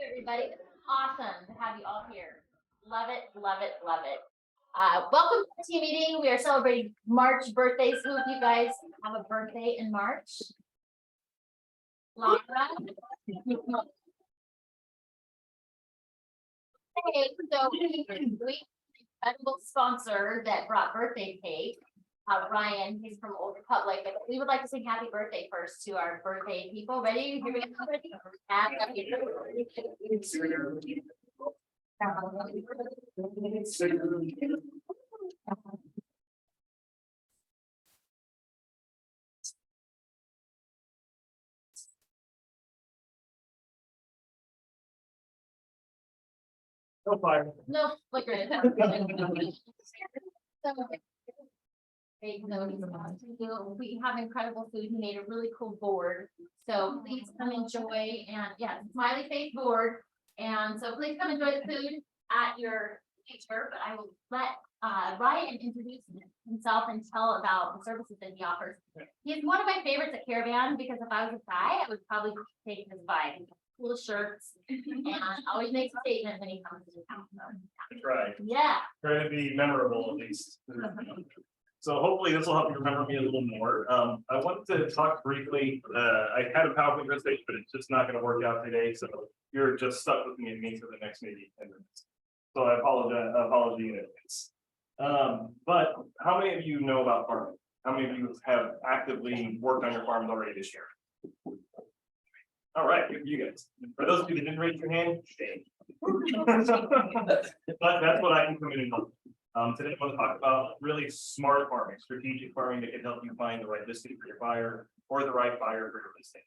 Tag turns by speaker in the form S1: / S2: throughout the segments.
S1: Everybody. Awesome to have you all here. Love it, love it, love it. Welcome to the team meeting. We are celebrating March birthdays. Who of you guys have a birthday in March? Laura? Hey, so we incredible sponsor that brought birthday cake. Ryan, he's from Old Republic, but we would like to sing happy birthday first to our birthday people. Ready? Here we go. Happy
S2: No fire.
S1: No, flicker it. We have incredible food. He made a really cool board. So please come enjoy and yeah, smiley face board. And so please come enjoy the food at your teacher, but I will let Ryan introduce himself and tell about the services that he offers. He's one of my favorites at Caravan because if I was a guy, I would probably take his vibe. Cool shirts and always makes a statement when he comes to the town.
S2: Right.
S1: Yeah.
S2: Try to be memorable at least. So hopefully this will help you remember me a little more. I wanted to talk briefly. I had a PowerPoint presentation, but it's just not going to work out today. So you're just stuck looking at me for the next maybe 10 minutes. So I apology in advance. But how many of you know about farming? How many of you have actively worked on your farms already this year? All right, good for you guys. For those of you that didn't raise your hand, shame. But that's what I can come in and help. Today I want to talk about really smart farming, strategic farming that can help you find the right listing for your buyer or the right buyer for your listing.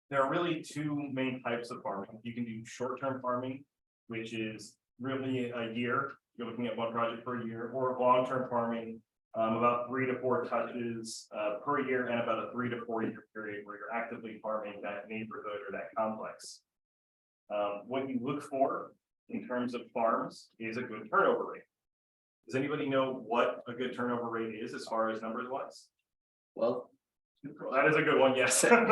S2: There are really two main types of farming. You can do short-term farming, which is really a year. You're looking at one project per year, or long-term farming, about 3 to 4 touches per year and about a 3 to 4 year period where you're actively farming that neighborhood or that complex. What you look for in terms of farms is a good turnover rate. Does anybody know what a good turnover rate is as far as numbers wise?
S3: Well,
S2: That is a good one, yes. Yeah.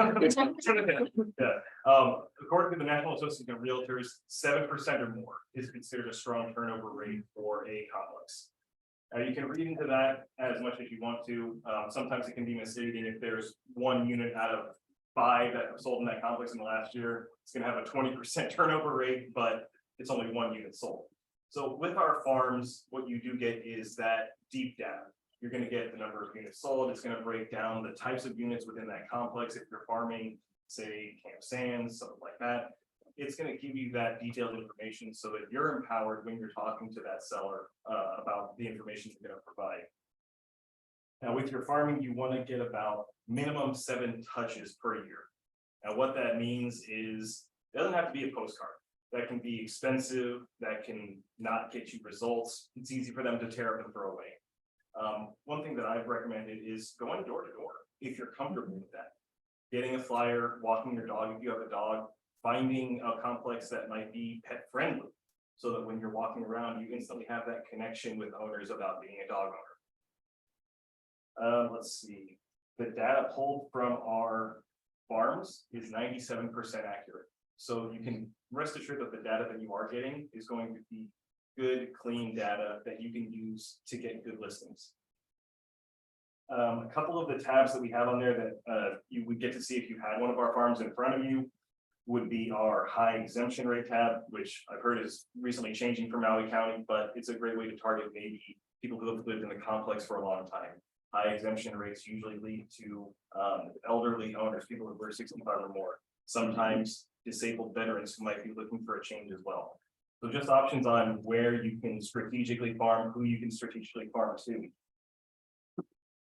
S2: According to the National Association of Realtors, 7% or more is considered a strong turnover rate for a complex. You can read into that as much as you want to. Sometimes it can be misleading if there's one unit out of 5 that have sold in that complex in the last year. It's going to have a 20% turnover rate, but it's only 1 unit sold. So with our farms, what you do get is that deep data. You're going to get the number of units sold. It's going to break down the types of units within that complex. If you're farming, say, Camp Sands, something like that, it's going to give you that detailed information so that you're empowered when you're talking to that seller about the information you're going to provide. Now, with your farming, you want to get about minimum 7 touches per year. Now, what that means is it doesn't have to be a postcard. That can be expensive. That can not get you results. It's easy for them to tear up and throw away. One thing that I've recommended is going door to door if you're comfortable with that. Getting a flyer, walking your dog if you have a dog, finding a complex that might be pet friendly so that when you're walking around, you instantly have that connection with owners about being a dog owner. Let's see. The data pulled from our farms is 97% accurate. So you can rest assured that the data that you are getting is going to be good, clean data that you can use to get good listings. A couple of the tabs that we have on there that you would get to see if you had one of our farms in front of you would be our high exemption rate tab, which I've heard is recently changing for Maui County, but it's a great way to target maybe people who have lived in the complex for a long time. High exemption rates usually lead to elderly owners, people who are 65 or more, sometimes disabled veterans who might be looking for a change as well. So just options on where you can strategically farm, who you can strategically farm to.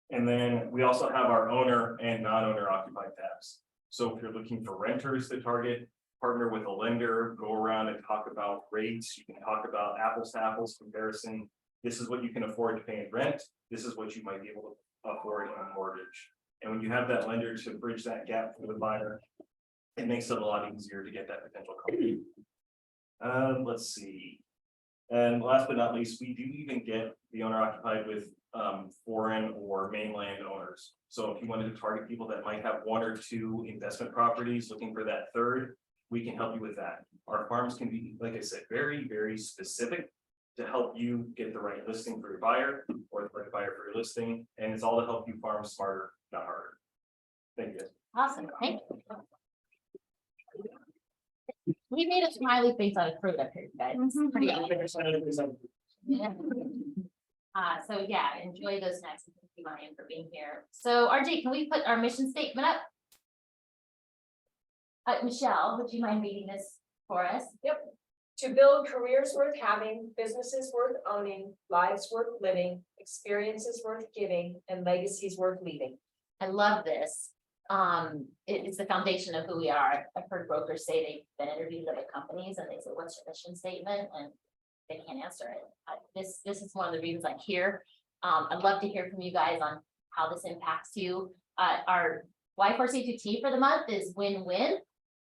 S2: And then we also have our owner and non-owner occupied tabs. So if you're looking for renters to target, partner with a lender, go around and talk about rates. You can talk about apples to apples comparison. This is what you can afford to pay in rent. This is what you might be able to afford in a mortgage. And when you have that lender to bridge that gap for the buyer, it makes it a lot easier to get that potential company. Let's see. And last but not least, we do even get the owner occupied with foreign or mainland owners. So if you wanted to target people that might have 1 or 2 investment properties looking for that third, we can help you with that. Our farms can be, like I said, very, very specific to help you get the right listing for your buyer or the right buyer for your listing, and it's all to help you farm smarter, not harder. Thank you.
S1: Awesome, thank you. We made a smiley face out of fruit up here, guys. It's pretty awesome. Yeah. So yeah, enjoy those next. Thank you, Ryan, for being here. So RJ, can we put our mission statement up? Michelle, would you mind reading this for us?
S3: Yep. To build careers worth having, businesses worth owning, lives worth living, experiences worth giving, and legacies worth leaving.
S1: I love this. It's the foundation of who we are. I've heard brokers say they've been interviewed at other companies and they say, what's your mission statement? And they can't answer it. This is one of the reasons I'm here. I'd love to hear from you guys on how this impacts you. Our Y4C2T for the month is win-win.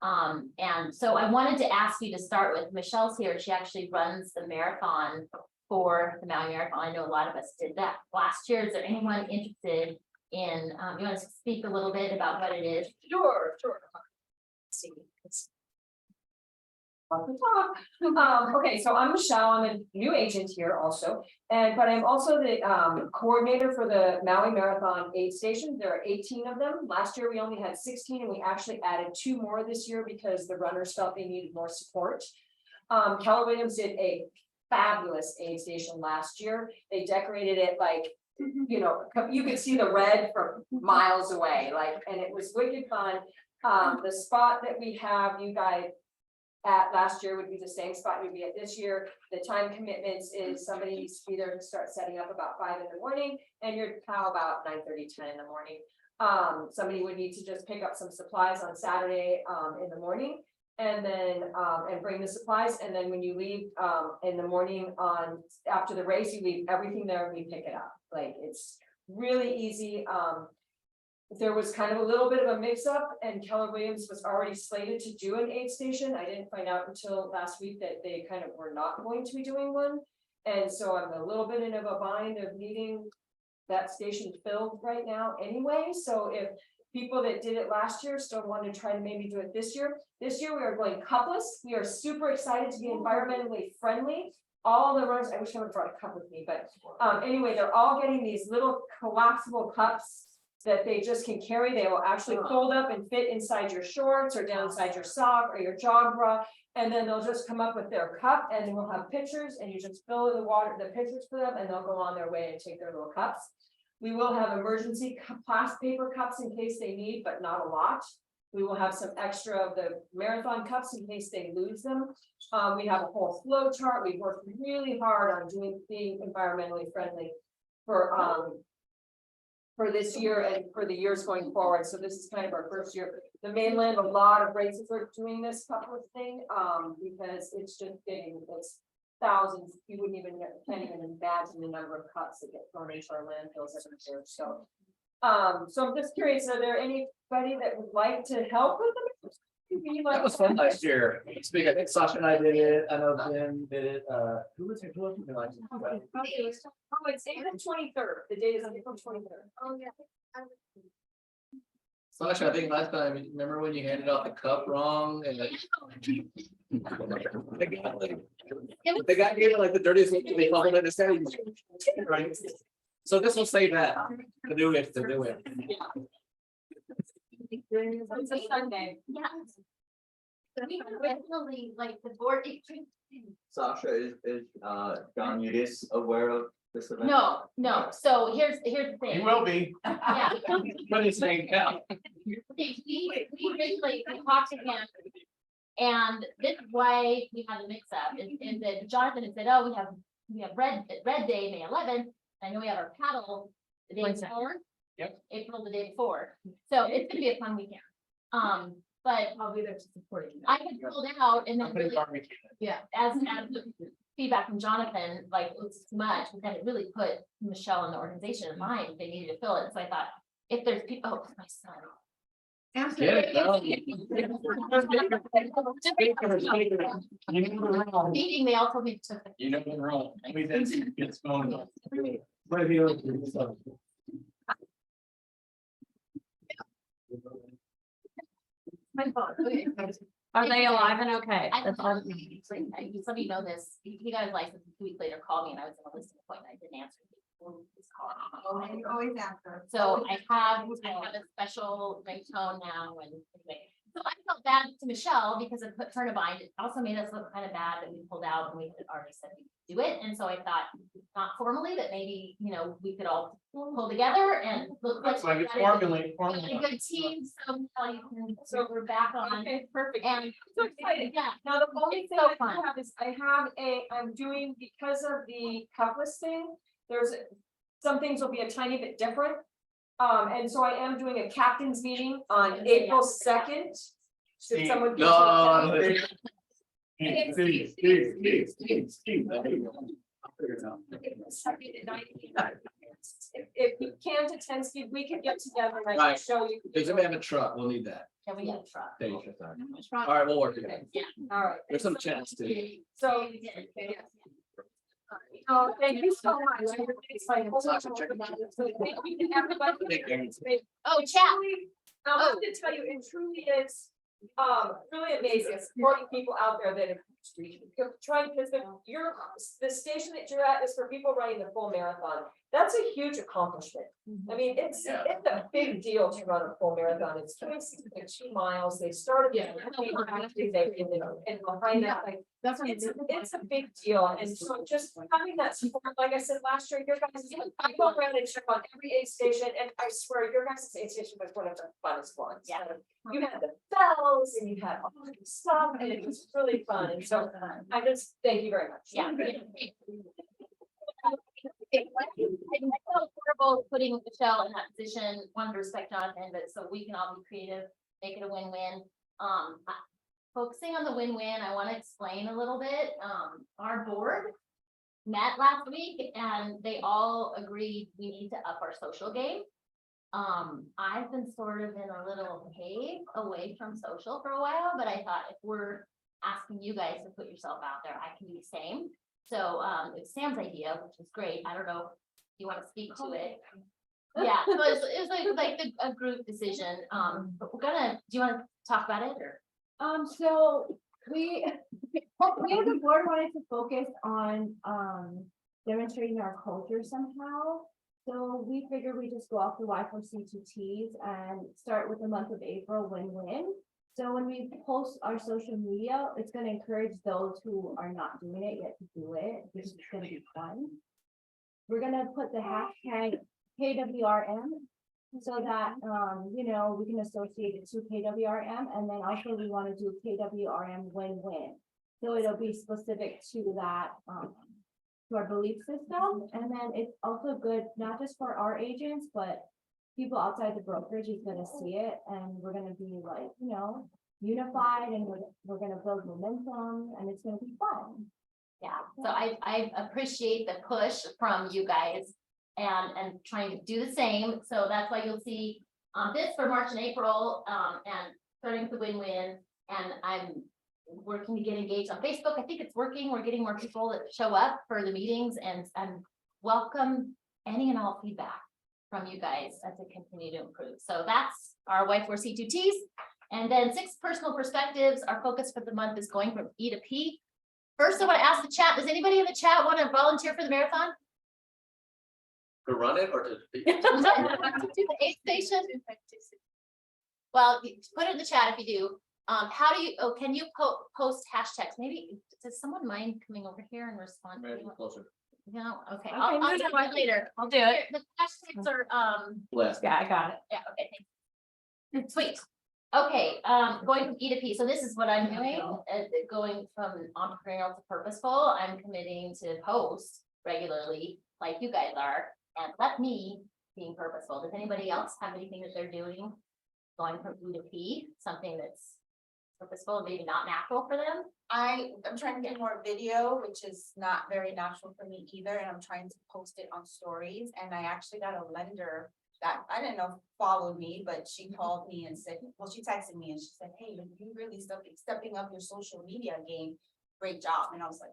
S1: And so I wanted to ask you to start with, Michelle's here. She actually runs the marathon for the Maui Marathon. I know a lot of us did that last year. Is there anyone interested in, you want to speak a little bit about what it is?
S3: Sure. Let's see. Okay, so I'm Michelle. I'm a new agent here also, but I'm also the coordinator for the Maui Marathon aid stations. There are 18 of them. Last year we only had 16, and we actually added 2 more this year because the runners felt they needed more support. Keller Williams did a fabulous aid station last year. They decorated it like, you know, you could see the red from miles away, like, and it was wicked fun. The spot that we have you guys at last year would be the same spot you'd be at this year. The time commitments is somebody needs to be there to start setting up about 5 in the morning, and your cow about 9:30, 10 in the morning. Somebody would need to just pick up some supplies on Saturday in the morning, and then and bring the supplies. And then when you leave in the morning on after the race, you leave everything there and we pick it up. Like, it's really easy. There was kind of a little bit of a mix up, and Keller Williams was already slated to do an aid station. I didn't find out until last week that they kind of were not going to be doing one. And so I'm a little bit in a bind of needing that station filled right now anyway. So if people that did it last year still want to try to maybe do it this year we are going cupless. We are super excited to be environmentally friendly. All the runners, I wish I would have brought a cup with me, but anyway, they're all getting these little collapsible cups that they just can carry. They will actually fold up and fit inside your shorts or down inside your sock or your jog bra. And then they'll just come up with their cup, and we'll have pictures, and you just fill the water, the pictures for them, and they'll go on their way and take their little cups. We will have emergency plastic paper cups in case they need, but not a lot. We will have some extra of the marathon cups in case they lose them. We have a whole flow chart. We've worked really hard on being environmentally friendly for this year and for the years going forward. So this is kind of our first year. The mainland, a lot of races are doing this couple of thing because it's just it's thousands. You can't even imagine the number of cups that get thrown into our landfills every year. So so I'm just curious, are there anybody that would like to help with them?
S4: That was fun last year. Speak, I think Sasha and I did it. I know Jim did it. Who was it?
S3: It's April 23rd. The date is April 23rd. Oh, yeah.
S4: Sasha, I think last time, remember when you handed out the cup wrong and like, the guy gave it like the dirtiest look, they called it a saying. Right. So this will say that to do it.
S3: It's a Sunday.
S1: Yeah. We originally, like, the board.
S5: Sasha, is John Udis aware of this event?
S1: No. So here's the thing.
S4: You will be.
S1: Yeah.
S4: But it's saying now.
S1: We originally talked to him. And this is why we had a mix up is that Jonathan had said, oh, we have red day, May 11th. I know we have our paddle the day before.
S4: Yep.
S1: April the day before. So it's gonna be a fun weekend. But
S3: I'll be there to support you.
S1: I had pulled out and then really, as the feedback from Jonathan, like it was too much, but then it really put Michelle and the organization in mind. They needed to fill it. So I thought, if there's people, oh, my son. Meeting, they all told me to.
S4: You know what's wrong. I mean, that's it's going on.
S1: My phone. Okay.
S6: Are they alive and okay?
S1: I
S6: That's
S1: don't
S6: all.
S1: know, just let me know this, he got his license 2 weeks later, called me and I was in a listing appointment, I didn't answer.
S7: You always answer.
S1: So I have a special ringtone now and anyway. So I felt bad to Michelle because it put her in a bind. It also made us look kind of bad that we pulled out and we had already said we'd do it. And so I thought, not formally, that maybe, you know, we could all pull together and look like.
S2: Looks like it's
S1: we got a good-
S2: formally.
S1: got a good team, so Michelle, you can, so we're back on.
S3: Okay, perfect.
S1: And
S3: So excited.
S1: yeah,
S3: Now, the only
S1: It's
S3: thing
S1: so
S3: I do
S1: fun.
S3: have is I'm doing, because of the cupless thing, some things will be a tiny bit different. And so I am doing a captain's meeting on April 2nd. Should someone?
S4: No.
S3: If you can't attend, Steve, we can get together and I can
S4: Right.
S3: show you.
S4: Because we have a truck, we'll need that.
S1: can we get a truck?
S4: There you go. All right, we'll work it out.
S3: All right,
S4: There's some chance to.
S3: so, oh, thank you so much.
S4: Sasha, check it out.
S3: Thank you, everybody.
S1: Oh, chat.
S3: I have to tell you, it truly is, really amazing, supporting people out there that are trying, because the station that you're at is for people running the full marathon. That's a huge accomplishment. I mean, it's a big deal to run a full marathon. It's 2 miles. They started.
S6: Yeah.
S3: And behind that, like, it's a big deal. And so just having that support, like I said last year, your guys, I go around and check on every aid station, and I swear your guys' aid station was one of the funnest ones.
S1: Yeah.
S3: You had the bells and you had all the stuff, and it was really fun. And so I just thank you very much.
S1: Yeah. I felt horrible putting Michelle in that position, wanted to respect Jonathan, but so we can all be creative, make it a win-win. Focusing on the win-win, I want to explain a little bit. Our board met last week and they all agreed we need to up our social game. I've been sort of in a little cave away from social for a while, but I thought if we're asking you guys to put yourself out there, I can do the same. So it's Sam's idea, which is great. I don't know if you want to speak to it. Yeah, so it's like a group decision. But we're gonna, do you want to talk about it or?
S7: So we as a board wanted to focus on, demonstrating our culture somehow. So we figured we just go off the Y4C2Ts and start with the month of April win-win. So when we post our social media, it's gonna encourage those who are not doing it yet to do it, because it's gonna be fun. We're gonna put the hashtag KWRM so that, you know, we can associate it to KWRM, and then also we wanna do KWRM win-win. So it'll be specific to that, to our belief system, and then it's also good, not just for our agents, but people outside the brokerage is gonna see it, and we're gonna be like, you know, unified, and we're gonna build momentum, and it's gonna be fun.
S1: Yeah, so I appreciate the push from you guys and trying to do the same. So that's why you'll see this for March and April, and starting with the win-win. And I'm working to get engaged on Facebook. I think it's working. We're getting more people that show up for the meetings and welcome any and all feedback from you guys as we continue to improve. So that's our Y4C2Ts. And then 6 personal perspectives. Our focus for the month is going from E to P. First, I want to ask the chat, does anybody in the chat want to volunteer for the marathon?
S4: To run it or to?
S1: To do the aid station? Well, put it in the chat if you do. How do you, can you post hashtags? Maybe, does someone mind coming over here and respond?
S4: Closer.
S1: No, okay, I'll do it later.
S6: I'll do it.
S1: The hashtags are,
S4: Left.
S6: Yeah, I got it.
S1: yeah, okay, thanks. Sweet. Okay, going from E to P, so this is what I'm doing, going from entrepreneurial to purposeful. I'm committing to post regularly, like you guys are, and let me being purposeful. Does anybody else have anything that they're doing? Going from E to P, something that's purposeful, maybe not natural for them?
S8: I'm trying to get more video, which is not very natural for me either, and I'm trying to post it on stories, and I actually got a lender that I didn't know followed me, but she called me and said, well, she texted me and she said, hey, you really stepping up your social media game, great job, and I was like.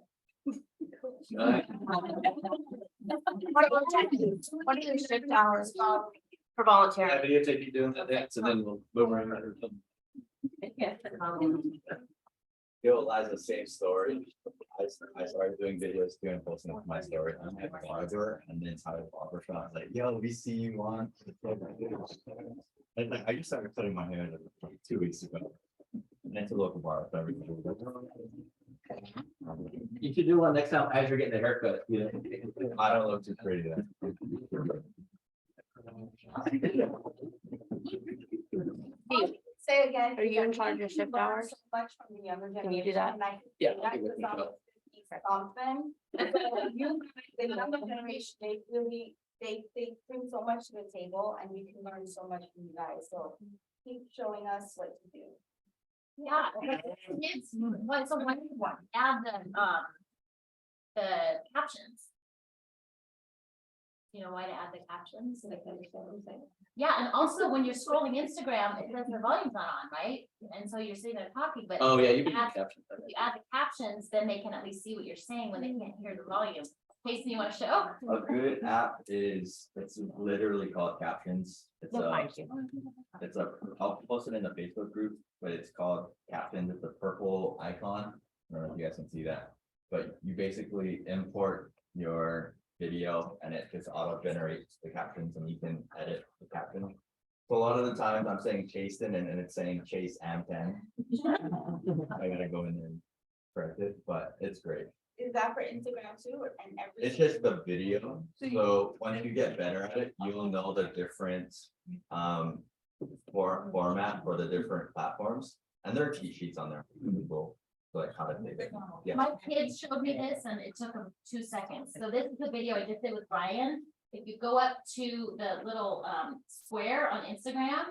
S6: What are your shift hours for volunteering?
S4: Yeah, videotape you doing that dance and then we'll move around.
S5: Yo, Liza, same story. I started doing videos too and posting them to my story. I'm at a barber and then I was barber shop. I was like, yo, we see you on. And like, I just started cutting my hair like 2 weeks ago. And it's a local bar. So everything.
S4: You should do one next time as you're getting a haircut, you know.
S5: I don't look too pretty then.
S8: Say again.
S7: Are you in charge of shift hours?
S8: So much from the younger
S7: Can you do that?
S8: generation, like,
S4: Yeah.
S8: that was often. The younger generation, they bring so much to the table and we can learn so much from you guys, so keep showing us what to do.
S1: Yeah, it's, what's a one, add the captions. You know why to add the captions? Yeah, and also when you're scrolling Instagram, it says the volume's not on, right? And so you're sitting there talking, but
S4: Oh, yeah, you can
S1: add-
S4: caption
S1: if you add the captions, then they can at least see what you're saying when they can't hear the volume. Jason, you wanna show?
S5: A good app is, it's literally called Captions. It's I'll post it in the Facebook group, but it's called Captions. It's a purple icon. I don't know if you guys can see that. But you basically import your video and it just auto generates the captions and you can edit the caption. So a lot of the times I'm saying Chasten and it's saying Chase Am10. I gotta go in there and correct it, but it's great.
S8: Is that for Instagram too, and every?
S5: It's just the video, so once you get better at it, you'll know the different format for the different platforms. And there are cheat sheets on there, for people, like how to take it. Yeah,
S1: My kids showed me this and it took them 2 seconds. So this is the video I just did with Brian. If you go up to the little square on Instagram,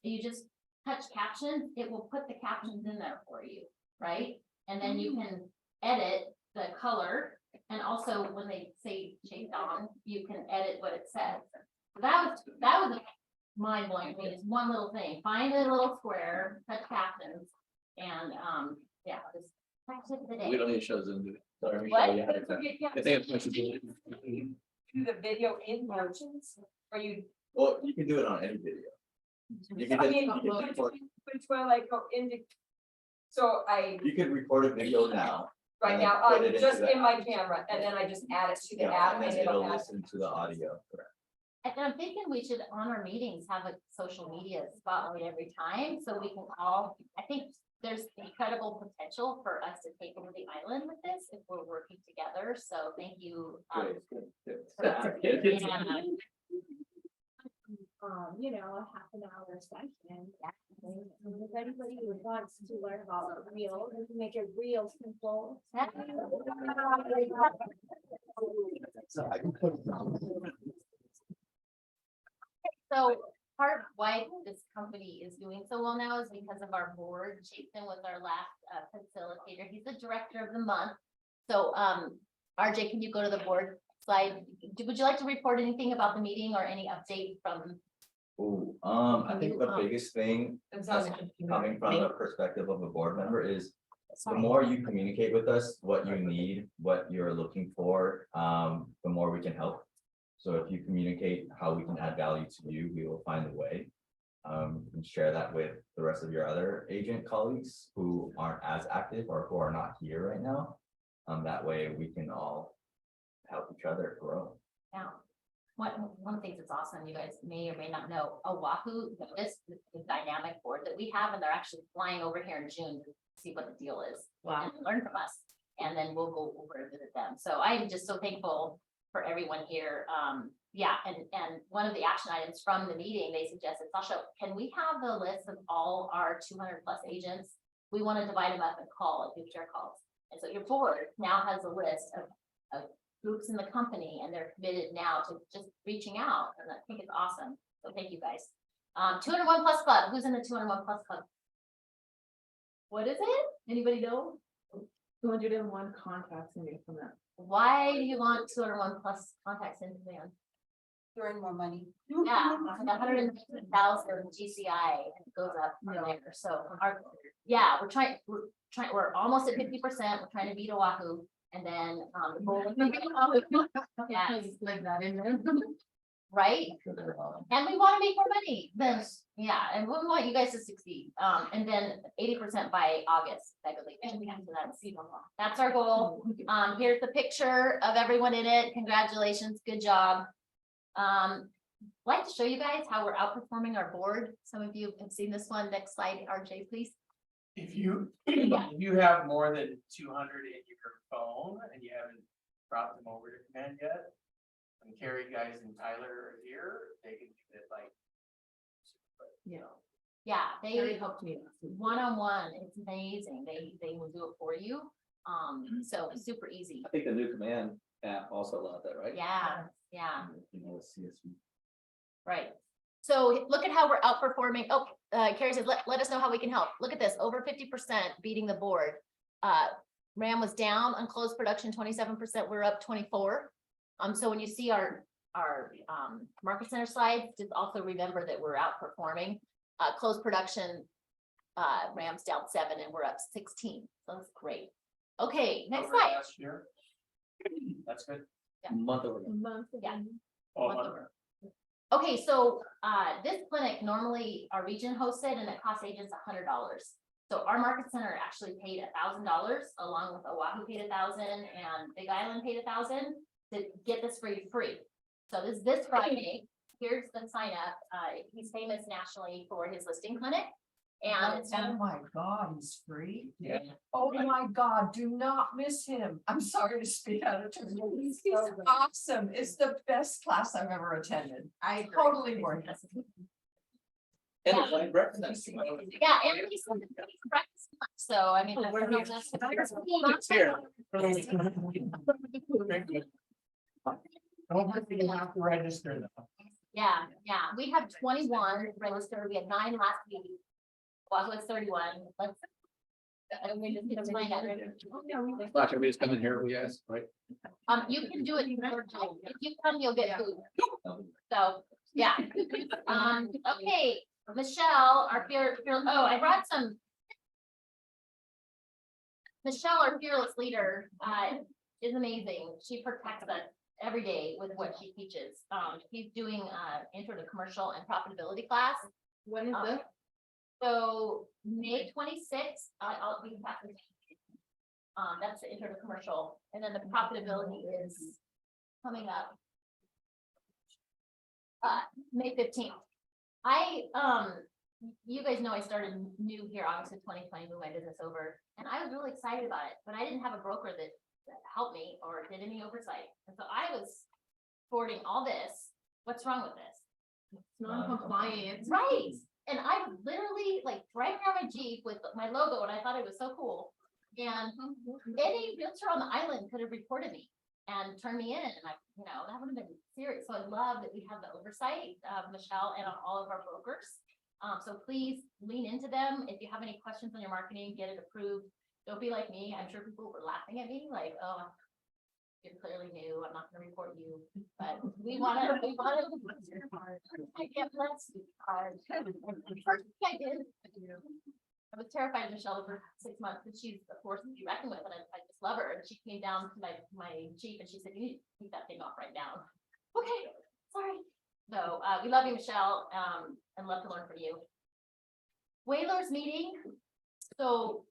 S1: and you just touch captions, it will put the captions in there for you, right? And then you can edit the color, and also when they say shade on, you can edit what it says. That was mind blowing to me. It's one little thing. Find a little square, touch captions, and yeah, just tip of the
S4: We
S1: day.
S4: don't need to show Zoom, do we?
S5: sorry, we
S1: What?
S5: show you how to do it.
S4: I think it's much to do.
S3: Do the video in captions, or you?
S5: Well, you can do it on any video. You can
S3: I
S5: just-
S3: mean,
S5: you can record-
S3: which one like go into? So
S5: you can record a video now.
S3: right
S5: and
S3: now,
S5: then put it
S3: I'm
S5: into
S3: just
S5: the
S3: in my
S5: app.
S3: camera, and then I just add it to the
S5: Yeah,
S3: app
S5: and
S3: and
S5: then it'll
S3: it'll add.
S5: listen to the audio, correct?
S1: And I'm thinking we should, on our meetings, have a social media spotlight every time, so we can all, I think there's incredible potential for us to take over the island with this if we're working together, so thank you.
S5: Good, good, good.
S1: for-
S4: Yeah, it's-
S1: yeah.
S7: You know, a half an hour session. If anybody who wants to learn about reels, we can make it real simple.
S5: So I can put it down.
S1: So part of why this company is doing so well now is because of our board. Jason was our last facilitator. He's the director of the month. So RJ, can you go to the board slide? Would you like to report anything about the meeting or any update from?
S5: Ooh, I think the biggest thing that's coming from the perspective of a board member is the more you communicate with us, what you need, what you're looking for, the more we can help. So if you communicate how we can add value to you, we will find a way. And share that with the rest of your other agent colleagues who aren't as active or who are not here right now. That way we can all help each other grow.
S1: Now, one thing that's awesome, you guys may or may not know, Oahu, this dynamic board that we have, and they're actually flying over here in June to see what the deal is. And learn from us, and then we'll go over and visit them. So I'm just so thankful for everyone here. Yeah, and one of the action items from the meeting, they suggested, Sasha, can we have the list of all our 200+ agents? We want to divide them up and do share calls. And so your board now has a list of groups in the company, and they're committed now to just reaching out, and I think it's awesome. So thank you guys. 201+ club. Who's in the 201+ club? What is it? Anybody know?
S7: 201 contacts in me from that.
S1: Why do you want 201+ contacts in demand?
S8: Throwing more money.
S1: Yeah, 100,000 GCI goes up from there. So we're almost at 50%. We're trying to beat Oahu, and then the goal is to get Oahu. Yes.
S7: Like that in there.
S1: right? And we wanna make more money, then, yeah, and we want you guys to succeed, and then 80% by August, I believe. And we have to that's our goal. Here's the picture of everyone in it. Congratulations, good job. I'd like to show you guys how we're outperforming our board. Some of you have seen this one. Next slide, RJ, please.
S6: If you,
S1: Yeah.
S6: if you have more than 200 in your phone and you haven't brought them over to command yet. And Carrie guys and Tyler are here, they can do it like.
S1: Yeah,
S3: Very
S1: they
S3: helped me.
S1: one-on-one, it's amazing. They will do it for you. So it's super easy.
S4: I think the new command app also allowed that, right?
S1: Yeah, yeah.
S5: You know, CSV.
S1: Right. So look at how we're outperforming. Oh, Carrie said, let us know how we can help. Look at this, over 50% beating the board. RAM was down on closed production, 27%, we're up 24. So when you see our market center slides, just also remember that we're outperforming. Closed production, RAM's down 7 and we're up 16. So that's great. Okay, next
S6: over
S1: slide.
S6: Last year. That's good.
S4: Month over.
S1: Yeah.
S6: Oh,
S1: Month
S6: month.
S1: over. Okay, so this clinic normally our region hosts it and it costs agents $100. So our market center actually paid $1,000 along with Oahu paid $1,000 and Big Island paid $1,000 to get this for you free. So this Friday, here's the sign up. He's famous nationally for his listing clinic. And it's
S3: Oh my God, he's free?
S6: Yeah.
S3: Oh my God, do not miss him. I'm sorry to speak out of turn. He's awesome. It's the best class I've ever attended.
S8: I
S3: Totally worth it.
S4: And it's like breakfast.
S1: yeah, and he's practicing. So I mean,
S6: It's here. Don't forget you have to register though.
S1: yeah, we have 21 registered. We had 9 last week. Oahu was 31. Let's. We just need to find out.
S4: Watch everybody's coming here, we asked, right?
S1: You can do it. If you come, you'll get food. So, yeah. Okay, Michelle, our I brought some. Michelle, our fearless leader, is amazing. She protects us every day with what she teaches. She's doing intro to commercial and profitability class.
S7: When is
S1: this? So May 26th, I'll be back. That's the intro to commercial, and then the profitability is coming up. May 15th. You guys know I started new here August of 2020, moved my business over, and I was really excited about it, but I didn't have a broker that helped me or did any oversight. And so I was forwarding all this. What's wrong with this?
S7: Non-compliant.
S1: Right. And I was literally like driving around my Jeep with my logo and I thought it was so cool. And any realtor on the island could have reported me and turned me in and that would have been serious. So I love that we have the oversight of Michelle and on all of our brokers. So please lean into them. If you have any questions on your marketing, get it approved. Don't be like me. I'm sure people were laughing at me like, oh, you're clearly new. I'm not gonna report you, but we wanna. I get blessed. First thing I did. I was terrified of Michelle for 6 months, and she's a force to be reckoned with, and I just love her. And she came down to my Jeep and she said, you need to take that thing off right now. Okay, sorry. So we love you, Michelle, and love to learn from you. Whalers meeting. So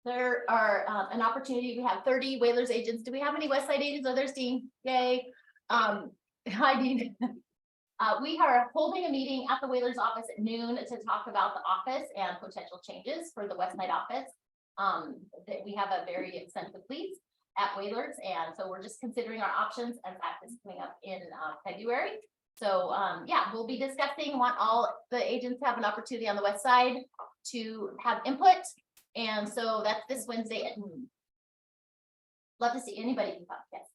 S1: there are an opportunity. We have 30 Whalers agents. Do we have any Westside agents? Oh, there's Dean. Yay. Hi, Dean. We are holding a meeting at the Whalers office at noon to talk about the office and potential changes for the Westside office. That we have a very extensive lease at Whalers, and so we're just considering our options, and that is coming up in February. So yeah, we'll be discussing. Want all the agents to have an opportunity on the west side to have input. And so that's this Wednesday at noon. Love to see anybody who thought, yes.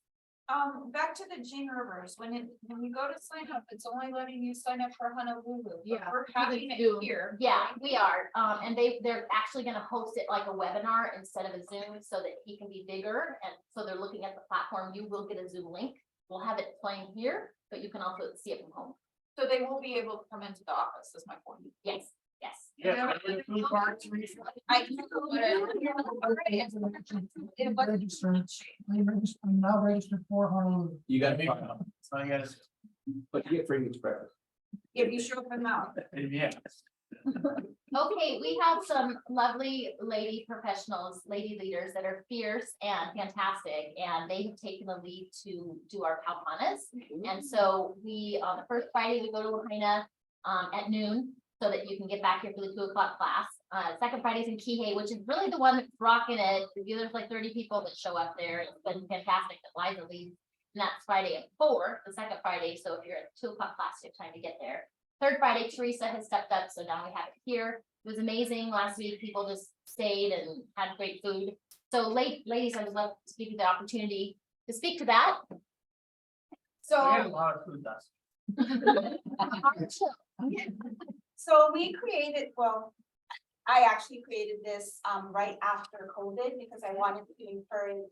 S8: Back to the Gene Rivers, when you go to sign up, it's only letting you sign up for Honolulu. but
S7: Yeah,
S8: We're having it here.
S1: Yeah, we are. And they're actually gonna host it like a webinar instead of a Zoom so that he can be bigger. And so they're looking at the platform. You will get a Zoom link. We'll have it playing here, but you can also see it from home.
S8: So they will be able to come into the office, is my point.
S1: Yes, yes.
S6: Yeah.
S8: I can.
S9: I'm now registered for Honolulu.
S5: You got.
S6: So you guys,
S4: But you get free breakfast.
S8: If you show up in Maui.
S6: Yeah.
S1: Okay, we have some lovely lady professionals, lady leaders that are fierce and fantastic, and they have taken the lead to do our Paupanas. And so we, on the first Friday, we go to Lahaina at noon, so that you can get back here for the 2 o'clock class. Second Friday's in Kihei, which is really the one that's rocking it. There's like 30 people that show up there. It's been fantastic that Liza leads. And that's Friday at 4, the second Friday. So if you're at 2 o'clock class, you have time to get there. Third Friday, Teresa has stepped up, so now we have it here. It was amazing. Last week, people just stayed and had great food. So ladies, I would love to give you the opportunity to speak to that.
S6: We had a
S8: So,
S6: lot of food last.
S8: so we created, well, I actually created this right after COVID because I wanted to encourage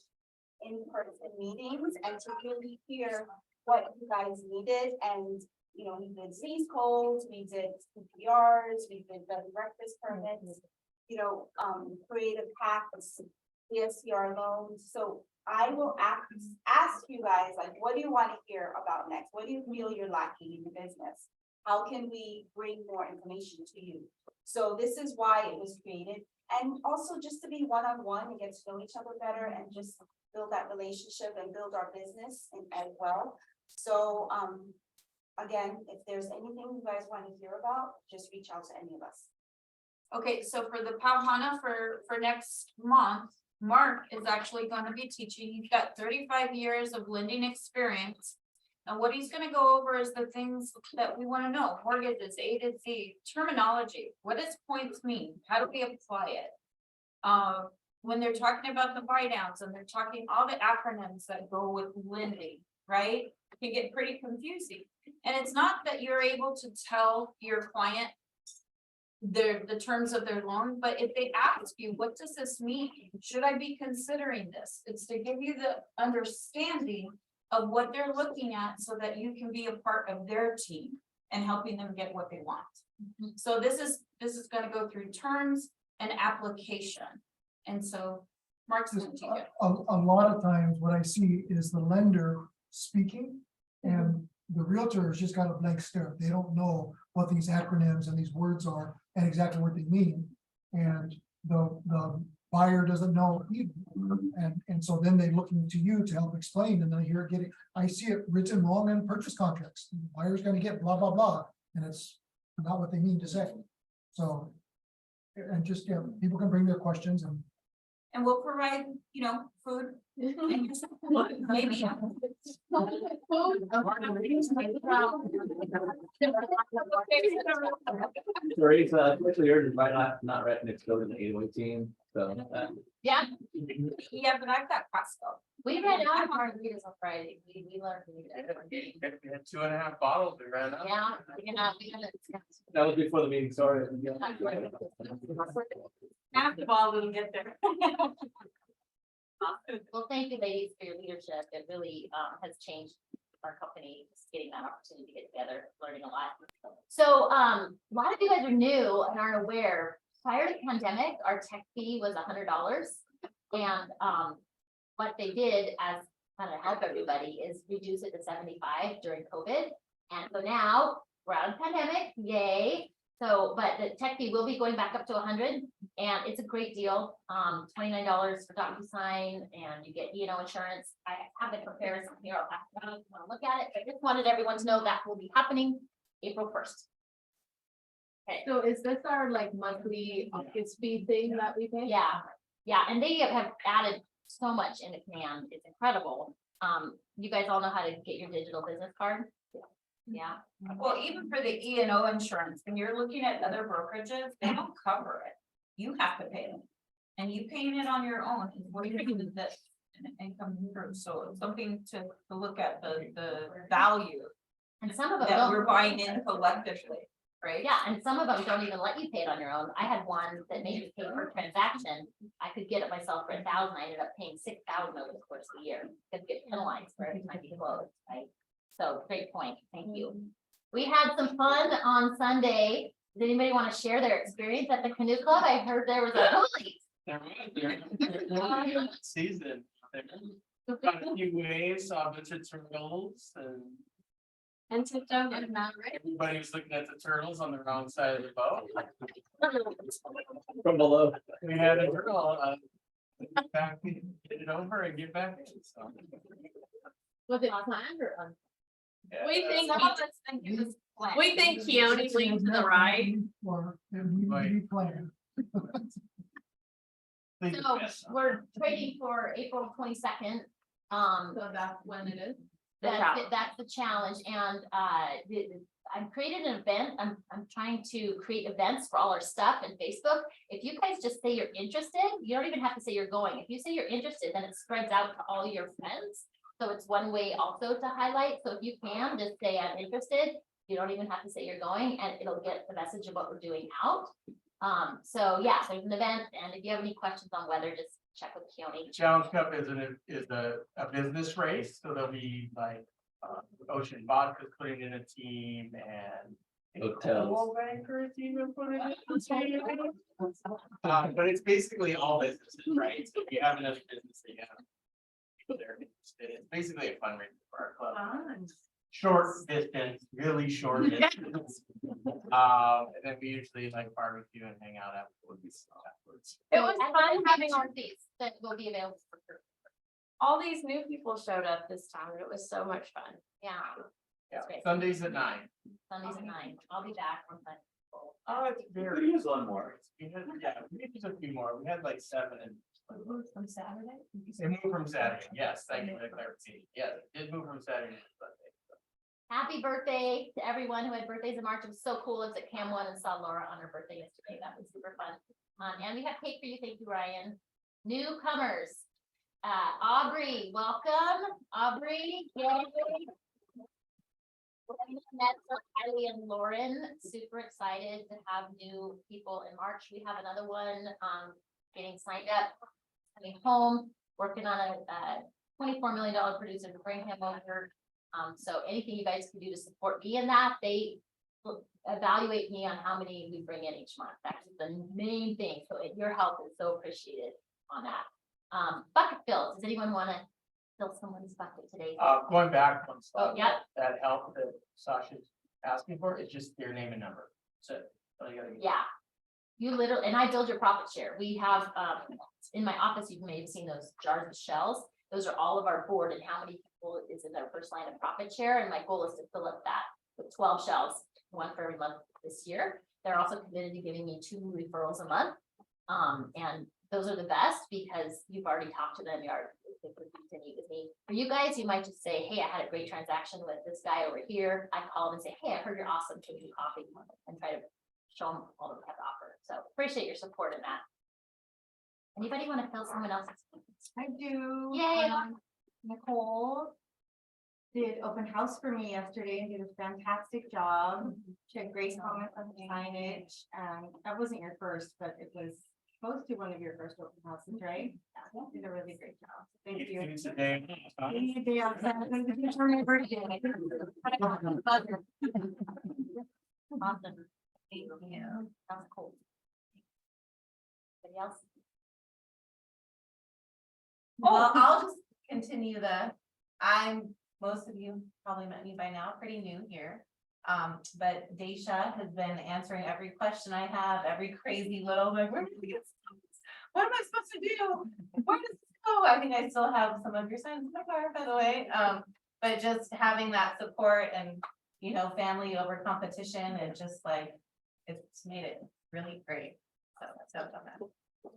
S8: in-person meetings and to really hear what you guys needed. And, you know, we did Z's codes, we did CPRs, we did the breakfast permits, you know, creative packs, DSCR loans. So I will ask you guys, like, what do you want to hear about next? What do you feel you're lacking in the business? How can we bring more information to you? So this is why it was created. And also just to be one-on-one and get to know each other better and just build that relationship and build our business as well. So, again, if there's anything you guys want to hear about, just reach out to any of us.
S9: Okay, so for the Pauhana for next month, Mark is actually going to be teaching. He's got 35 years of lending experience. And what he's going to go over is the things that we want to know: mortgages, A to Z, terminology. What does points mean? How do we apply it? When they're talking about the buy downs and they're talking all the acronyms that go with lending, right? It can get pretty confusing. And it's not that you're able to tell your client the terms of their loan, but if they ask you, what does this mean? Should I be considering this? It's to give you the understanding of what they're looking at so that you can be a part of their team and helping them get what they want. So this is going to go through terms and application. And so Mark's going to take it.
S10: A lot of times what I see is the lender speaking and the realtor has just got a blank stare. They don't know what these acronyms and these words are and exactly what they mean. And the buyer doesn't know either. And so then they're looking to you to help explain, and then here I see it written wrong in purchase contracts. The buyer's gonna get blah, blah, blah, and it's not what they mean to say. So, and just, yeah, people can bring their questions
S9: And we'll provide, you know, food. Maybe.
S4: Teresa, actually yours is right, not right next door to the 818, so.
S1: Yeah,
S9: Yeah, but I've got Costco.
S1: we ran out of margaritas on Friday. We learned.
S6: We had 2.5 bottles, we ran out.
S1: Yeah, you know, we had
S4: That was before the meeting started.
S9: Half the ball will get there.
S1: Well, thank you, ladies, for your leadership. It really has changed our company, just getting that opportunity to get together, learning a lot. So a lot of you guys are new and aren't aware. Prior to the pandemic, our tech fee was $100. And what they did as kind of help everybody is reduce it to 75 during COVID. And so now we're out of the pandemic, yay. So, but the tech fee will be going back up to 100, and it's a great deal. $29 for DocuSign, and you get insurance. I have the comparison here. I'll have to want to look at it. I just wanted everyone to know that will be happening April 1st. Okay.
S7: So is this our like monthly office fee thing that we pay?
S1: Yeah, and they have added so much into Command. It's incredible. You guys all know how to get your digital business card. Yeah.
S9: Well, even for the E&O insurance, when you're looking at other brokerages, they don't cover it. You have to pay them. And you paying it on your own is what you're doing this and coming through. So it's something to look at the value
S1: And some of them
S9: that we're
S1: don't.
S9: buying in collectively, right?
S1: Yeah, and some of them don't even let you pay it on your own. I had one that made me pay per transaction. I could get it myself for $1,000. I ended up paying $6,000 over the course of the year. Could get penalized for every time you close, right? So great point. Thank you. We had some fun on Sunday. Does anybody want to share their experience at the canoe club? I heard there was a bully.
S6: Season. Got a few waves, saw a bunch of turtles and
S9: And tipped over and not right.
S6: Everybody was looking at the turtles on the wrong side of the boat.
S4: From below.
S6: We had a turtle, back, get it over and get back in, so.
S1: Was it planned or?
S6: yeah,
S9: We
S6: that's-
S9: think, we think Keone leaned to the right.
S10: Or, and we need to be planned.
S1: So we're trading for April 22nd.
S7: So that's when it is.
S1: That's the challenge, and I've created an event, I'm trying to create events for all our stuff in Facebook. If you guys just say you're interested, you don't even have to say you're going, if you say you're interested, then it spreads out to all your friends. So it's one way also to highlight, so if you can, just say I'm interested, you don't even have to say you're going, and it'll get the message of what we're doing out. So yeah, there's an event, and if you have any questions on weather, just check with Keone.
S6: Challenge Cup is a business race, so there'll be like, Ocean Vodka's putting in a team and.
S4: Hotels.
S6: Coldwell Banker even put in a team. But it's basically all businesses, right? So if you have another business that you have. People there interested, it's basically a fundraiser for our club. Short distance, really short distance. And then we usually like barbecue and hang out afterwards.
S9: It was fun having
S1: all these that will be available for free.
S9: all these new people showed up this time. It was so much fun.
S1: Yeah,
S6: Yeah,
S1: great.
S6: Sundays at 9.
S1: Sundays at 9, I'll be back on Sunday.
S6: Oh, it's very.
S5: Use one more.
S6: We had, yeah, we used a few more. We had like 7 and.
S7: From Saturday?
S6: It moved from Saturday. Yes, thank you for the clarification. Yes, it did move from Saturday to Sunday.
S1: Happy birthday to everyone who had birthdays in March. It was so cool. It was at Cam One and saw Laura on her birthday yesterday. That was super fun. And we have cake for you. Thank you, Ryan. Newcomers. Aubrey, welcome. Aubrey, yay. Met Kylie and Lauren, super excited to have new people in March. We have another one getting signed up, coming home, working on a $24 million producer to bring him over. So anything you guys can do to support me in that, they will evaluate me on how many we bring in each month. That's the main thing. So your help is so appreciated on that. Bucket fills. Does anyone want to fill someone's bucket today?
S6: Going back one slide.
S1: Oh, yeah.
S6: That help that Sasha's asking for is just your name and number. So. all you gotta do.
S1: Yeah. You literally, and I build your profit share. We have, in my office, you may have seen those jars of shells. Those are all of our board and how many people is in their first line of profit share. And my goal is to fill up that with 12 shells, one for every month this year. They're also committed to giving me 2 referrals a month. And those are the best because you've already talked to them. You are continue with me. For you guys, you might just say, hey, I had a great transaction with this guy over here. I call them and say, hey, I heard you're awesome. Should we do coffee? And try to show them all that we have to offer. So appreciate your support in that. Anybody want to fill someone else's?
S11: I do.
S1: Yay.
S11: Nicole did open house for me yesterday and did a fantastic job. She had great comments on the signage. That wasn't your first, but it was close to one of your first open houses, right? Yeah, you did a really great job. Thank you.
S6: It's a day.
S11: Give me a day outside. I'm gonna do it for my birthday.
S1: Awesome. Thank you. That's cool. Anybody else?
S8: Well, I'll just continue most of you probably met me by now, pretty new here. But Daisha has been answering every question I have, every crazy little, like, where did we get this? What am I supposed to do? Where does this go? I think I still have some of your signs in my car, by the way. But just having that support and, family over competition and just like, it's made it really great. So that's how I've done that.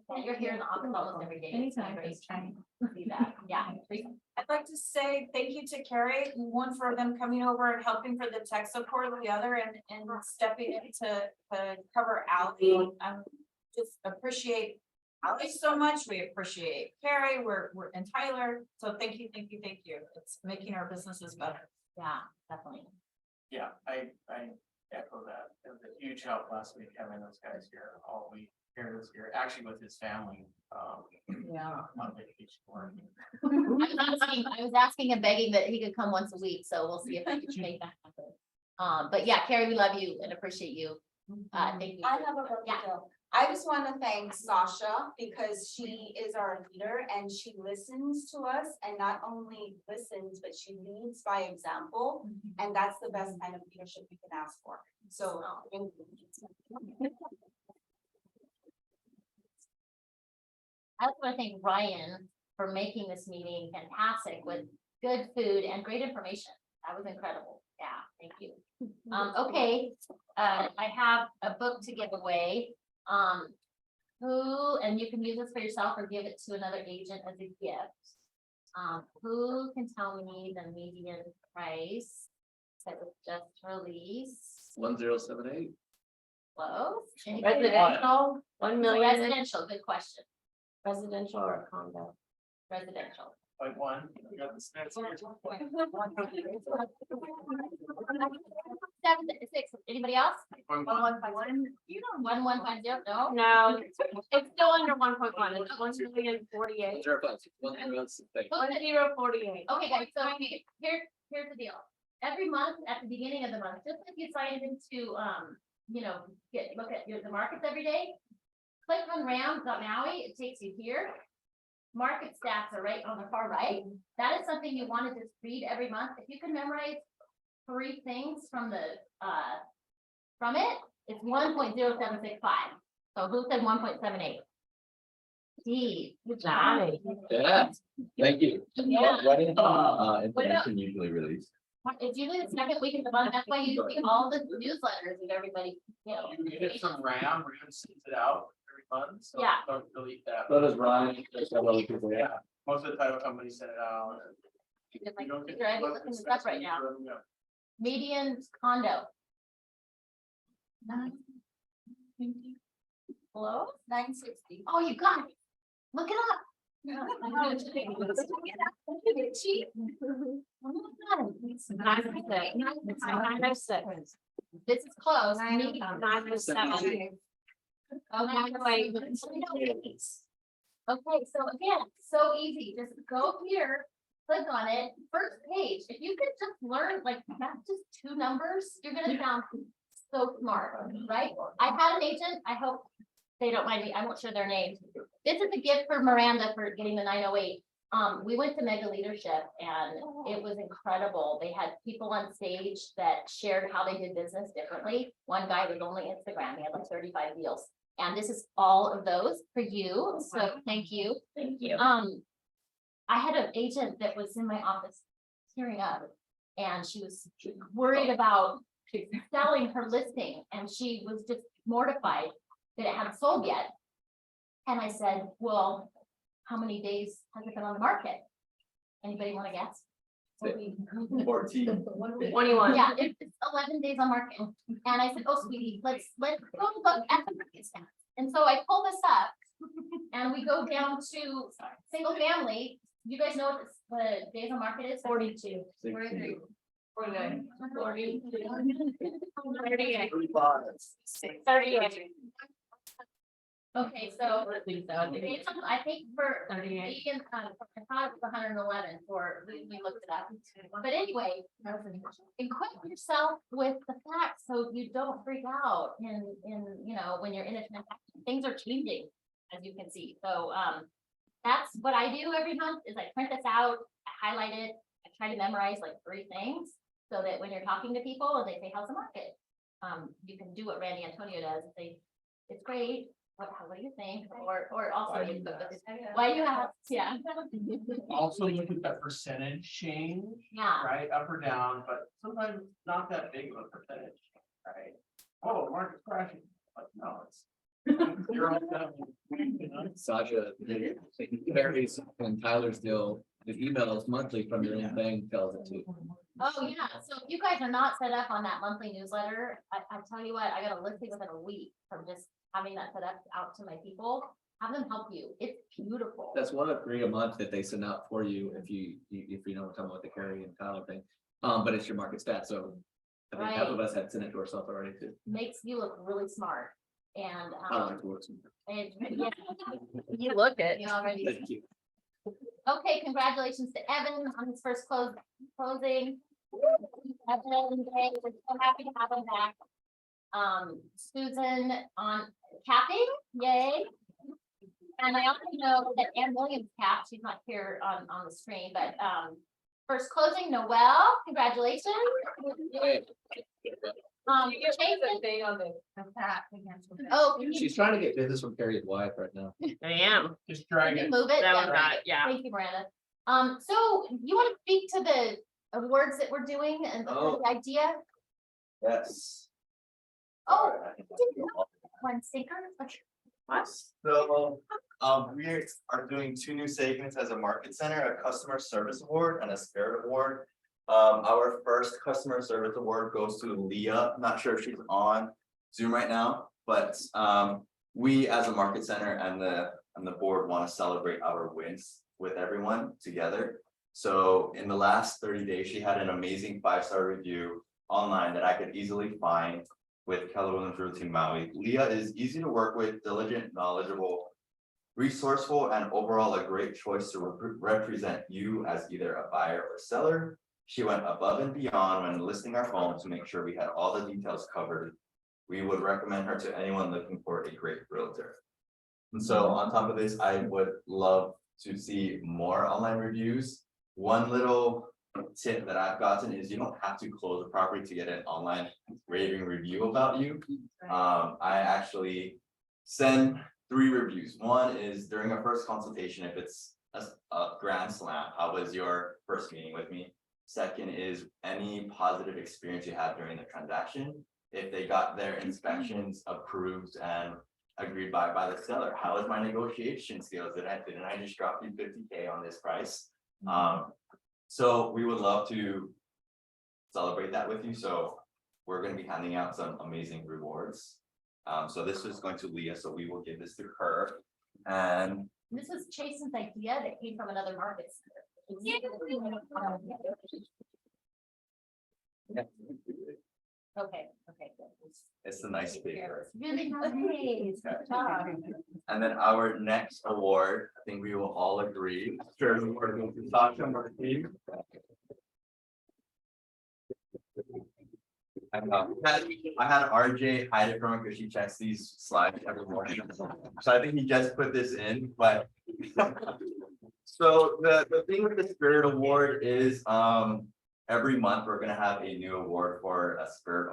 S1: And you're here in the office almost every day. It's
S11: Anytime.
S1: great to see that. Yeah.
S9: I'd like to say thank you to Carrie, one for them coming over and helping for the tech support, the other and stepping in to cover Ally. Just appreciate Ally so much. We appreciate Carrie, we're and Tyler. So thank you. It's making our businesses better.
S1: Yeah, definitely.
S6: Yeah, I echo that. It was a huge help last week having those guys here all week. Here this year, actually with his family.
S1: Yeah.
S6: On vacation working.
S1: I was asking and begging that he could come once a week, so we'll see if I can make that happen. But yeah, Carrie, we love you and appreciate you. Thank you.
S8: I have a
S1: Yeah.
S8: I just want to thank Sasha because she is our leader and she listens to us and not only listens, but she leads by example. And that's the best kind of leadership we can ask for. So.
S1: I also want to thank Ryan for making this meeting fantastic with good food and great information. That was incredible. Yeah, thank you. Okay, I have a book to give away. Who, and you can use this for yourself or give it to another agent as a gift. Who can tell me the median price that was just released?
S4: 1078.
S1: Close.
S7: Residential, 1 million,
S1: Residential, good question.
S7: residential or condo?
S1: Residential.
S6: Like one, we got the stats here.
S1: 7, 6, anybody else?
S6: 1.1.
S1: You know, 1150, no?
S7: No, it's still under 1.1, it's 1,048,000.
S4: 108.
S7: 1,048.
S1: Okay, guys, so here's the deal. Every month, at the beginning of the month, just like you signed into, look at the markets every day. Click on ram.maui, it takes you here. Market stats are right on the far right. That is something you want to just read every month. If you can memorize 3 things from the, from it, it's 1.0765. So who said 1.78? D. Good job.
S4: Yeah, thank you.
S1: Yeah.
S5: What is information usually released?
S1: It's usually the second week of the month. That's why you see all the newsletters of everybody,
S6: You get it from RAM sends it out every month, so
S1: Yeah.
S6: don't delete that.
S4: So does Ryan. There's several other people,
S6: Yeah, most of the title companies send it out.
S1: It's like,
S6: You don't get-
S1: you're looking this up right now.
S6: Yeah.
S1: Median condo. Hello?
S8: 960.
S1: Oh, you got it. Look it up. Cheap. This is close. Okay, so again, so easy, just go here, click on it, first page, if you could just learn, like, that's just 2 numbers, you're gonna sound so smart, right? I had an agent, I hope they don't mind me, I won't share their name. This is a gift for Miranda for getting the 908. We went to Mega Leadership and it was incredible. They had people on stage that shared how they did business differently. One guy was only Instagram, he had like 35 deals. And this is all of those for you, so thank you.
S7: Thank you.
S1: I had an agent that was in my office tearing up. And she was worried about selling her listing and she was just mortified that it hadn't sold yet. And I said, well, how many days has it been on the market? Anybody want to guess?
S5: 14.
S7: 21.
S1: Yeah, it's 11 days on market. And I said, oh, sweetie, let's go look at the market stats. And so I pull this up and we go down to single family. You guys know what the days on market is?
S7: 42.
S5: 16.
S7: 49. 40.
S4: 38.
S7: 38.
S1: Okay, so I think for
S7: 38.
S1: median, I thought it was 111 for, we looked it up. But anyway, equip yourself with the facts so you don't freak out in when you're in a transaction. Things are changing, as you can see. So that's what I do every month is I print this out, I highlight it, I try to memorize like 3 things so that when you're talking to people and they say, how's the market? You can do what Randy Antonio does, say, it's great. What do you think? Or also, why do you have, yeah.
S6: Also look at that percentage change,
S1: Yeah,
S6: right, up or down, but sometimes not that big of a percentage, right? Oh, market's crashing, but no, it's. You're on that.
S4: Sasha, Barry's and Tyler's deal, the emails monthly from your own thing tells it too.
S1: oh, yeah, so if you guys are not set up on that monthly newsletter, I tell you what, I got a listing within a week from just having that set up out to my people, have them help you, it's beautiful.
S4: That's 1 of 3 a month that they send out for you if you know what I'm talking about the Carrie and Tyler thing. But it's your market stats, so I think half of us had sent it to ourselves already too.
S1: Makes you look really smart, and,
S4: I like to work some.
S1: yeah,
S7: You look it.
S1: you already.
S4: Thank you.
S1: Okay, congratulations to Evan on his first closing. Evan, we're so happy to have him back. Susan on capping, yay. And I also know that Ann Williams capped, she's not here on the screen, but, first closing, Noel, congratulations. Jason,
S3: Thing on the.
S1: oh, can you
S4: She's trying to get business from Carrie's wife right now.
S6: I am. Just
S1: can
S6: trying
S1: you
S6: it.
S1: move it?
S6: That
S1: Yeah,
S6: was right, yeah.
S1: Thank you, Miranda. So you want to speak to the awards that we're doing and
S5: Oh.
S1: the idea?
S5: Yes.
S1: Oh,
S5: Sorry, I think I
S1: didn't
S5: feel
S1: know. One sinker? Okay.
S5: So, we are doing 2 new segments as a market center, a customer service award and a spirit award. Our first customer service award goes to Leah. I'm not sure if she's on Zoom right now, but, we as a market center and the board want to celebrate our wins with everyone together. So in the last 30 days, she had an amazing 5-star review online that I could easily find with Keller Williams Realty Maui. Leah is easy to work with, diligent, knowledgeable, resourceful, and overall a great choice to represent you as either a buyer or seller. She went above and beyond when listing our home to make sure we had all the details covered. We would recommend her to anyone looking for a great realtor. And so on top of this, I would love to see more online reviews. One little tip that I've gotten is you don't have to close a property to get an online raving review about you. I actually send 3 reviews. One is during a first consultation, if it's a grand slam, how was your first meeting with me? Second is any positive experience you had during the transaction. If they got their inspections approved and agreed by the seller, how is my negotiation skills? Didn't I just drop you 50K on this price? So we would love to celebrate that with you. So we're going to be handing out some amazing rewards. So this is going to Leah, so we will give this to her. And
S1: This is Chasen's idea that came from another market. Okay, good.
S5: it's a nice paper.
S1: Really nice. Good job.
S5: And then our next award, I think we will all agree. Sure, the award goes to Sasha Martin. I had RJ hide it from her because she checks these slides every morning. So I think he just put this in, but. So the thing with the Spirit Award is, every month we're gonna have a new award for a spirit,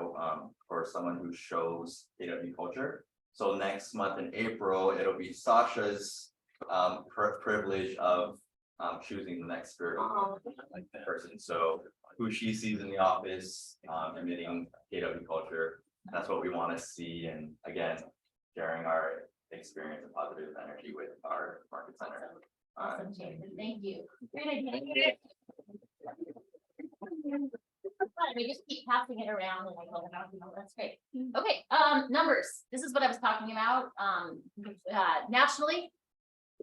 S5: for someone who shows KW culture. So next month in April, it'll be Sasha's privilege of choosing the next spirit person. So who she sees in the office, emitting KW culture. That's what we want to see. And again, sharing our experience and positive energy with our market center.
S1: Awesome, Chasen. Thank you. Great idea. We just keep passing it around and I go, that's great. Okay, numbers. This is what I was talking about. Nationally,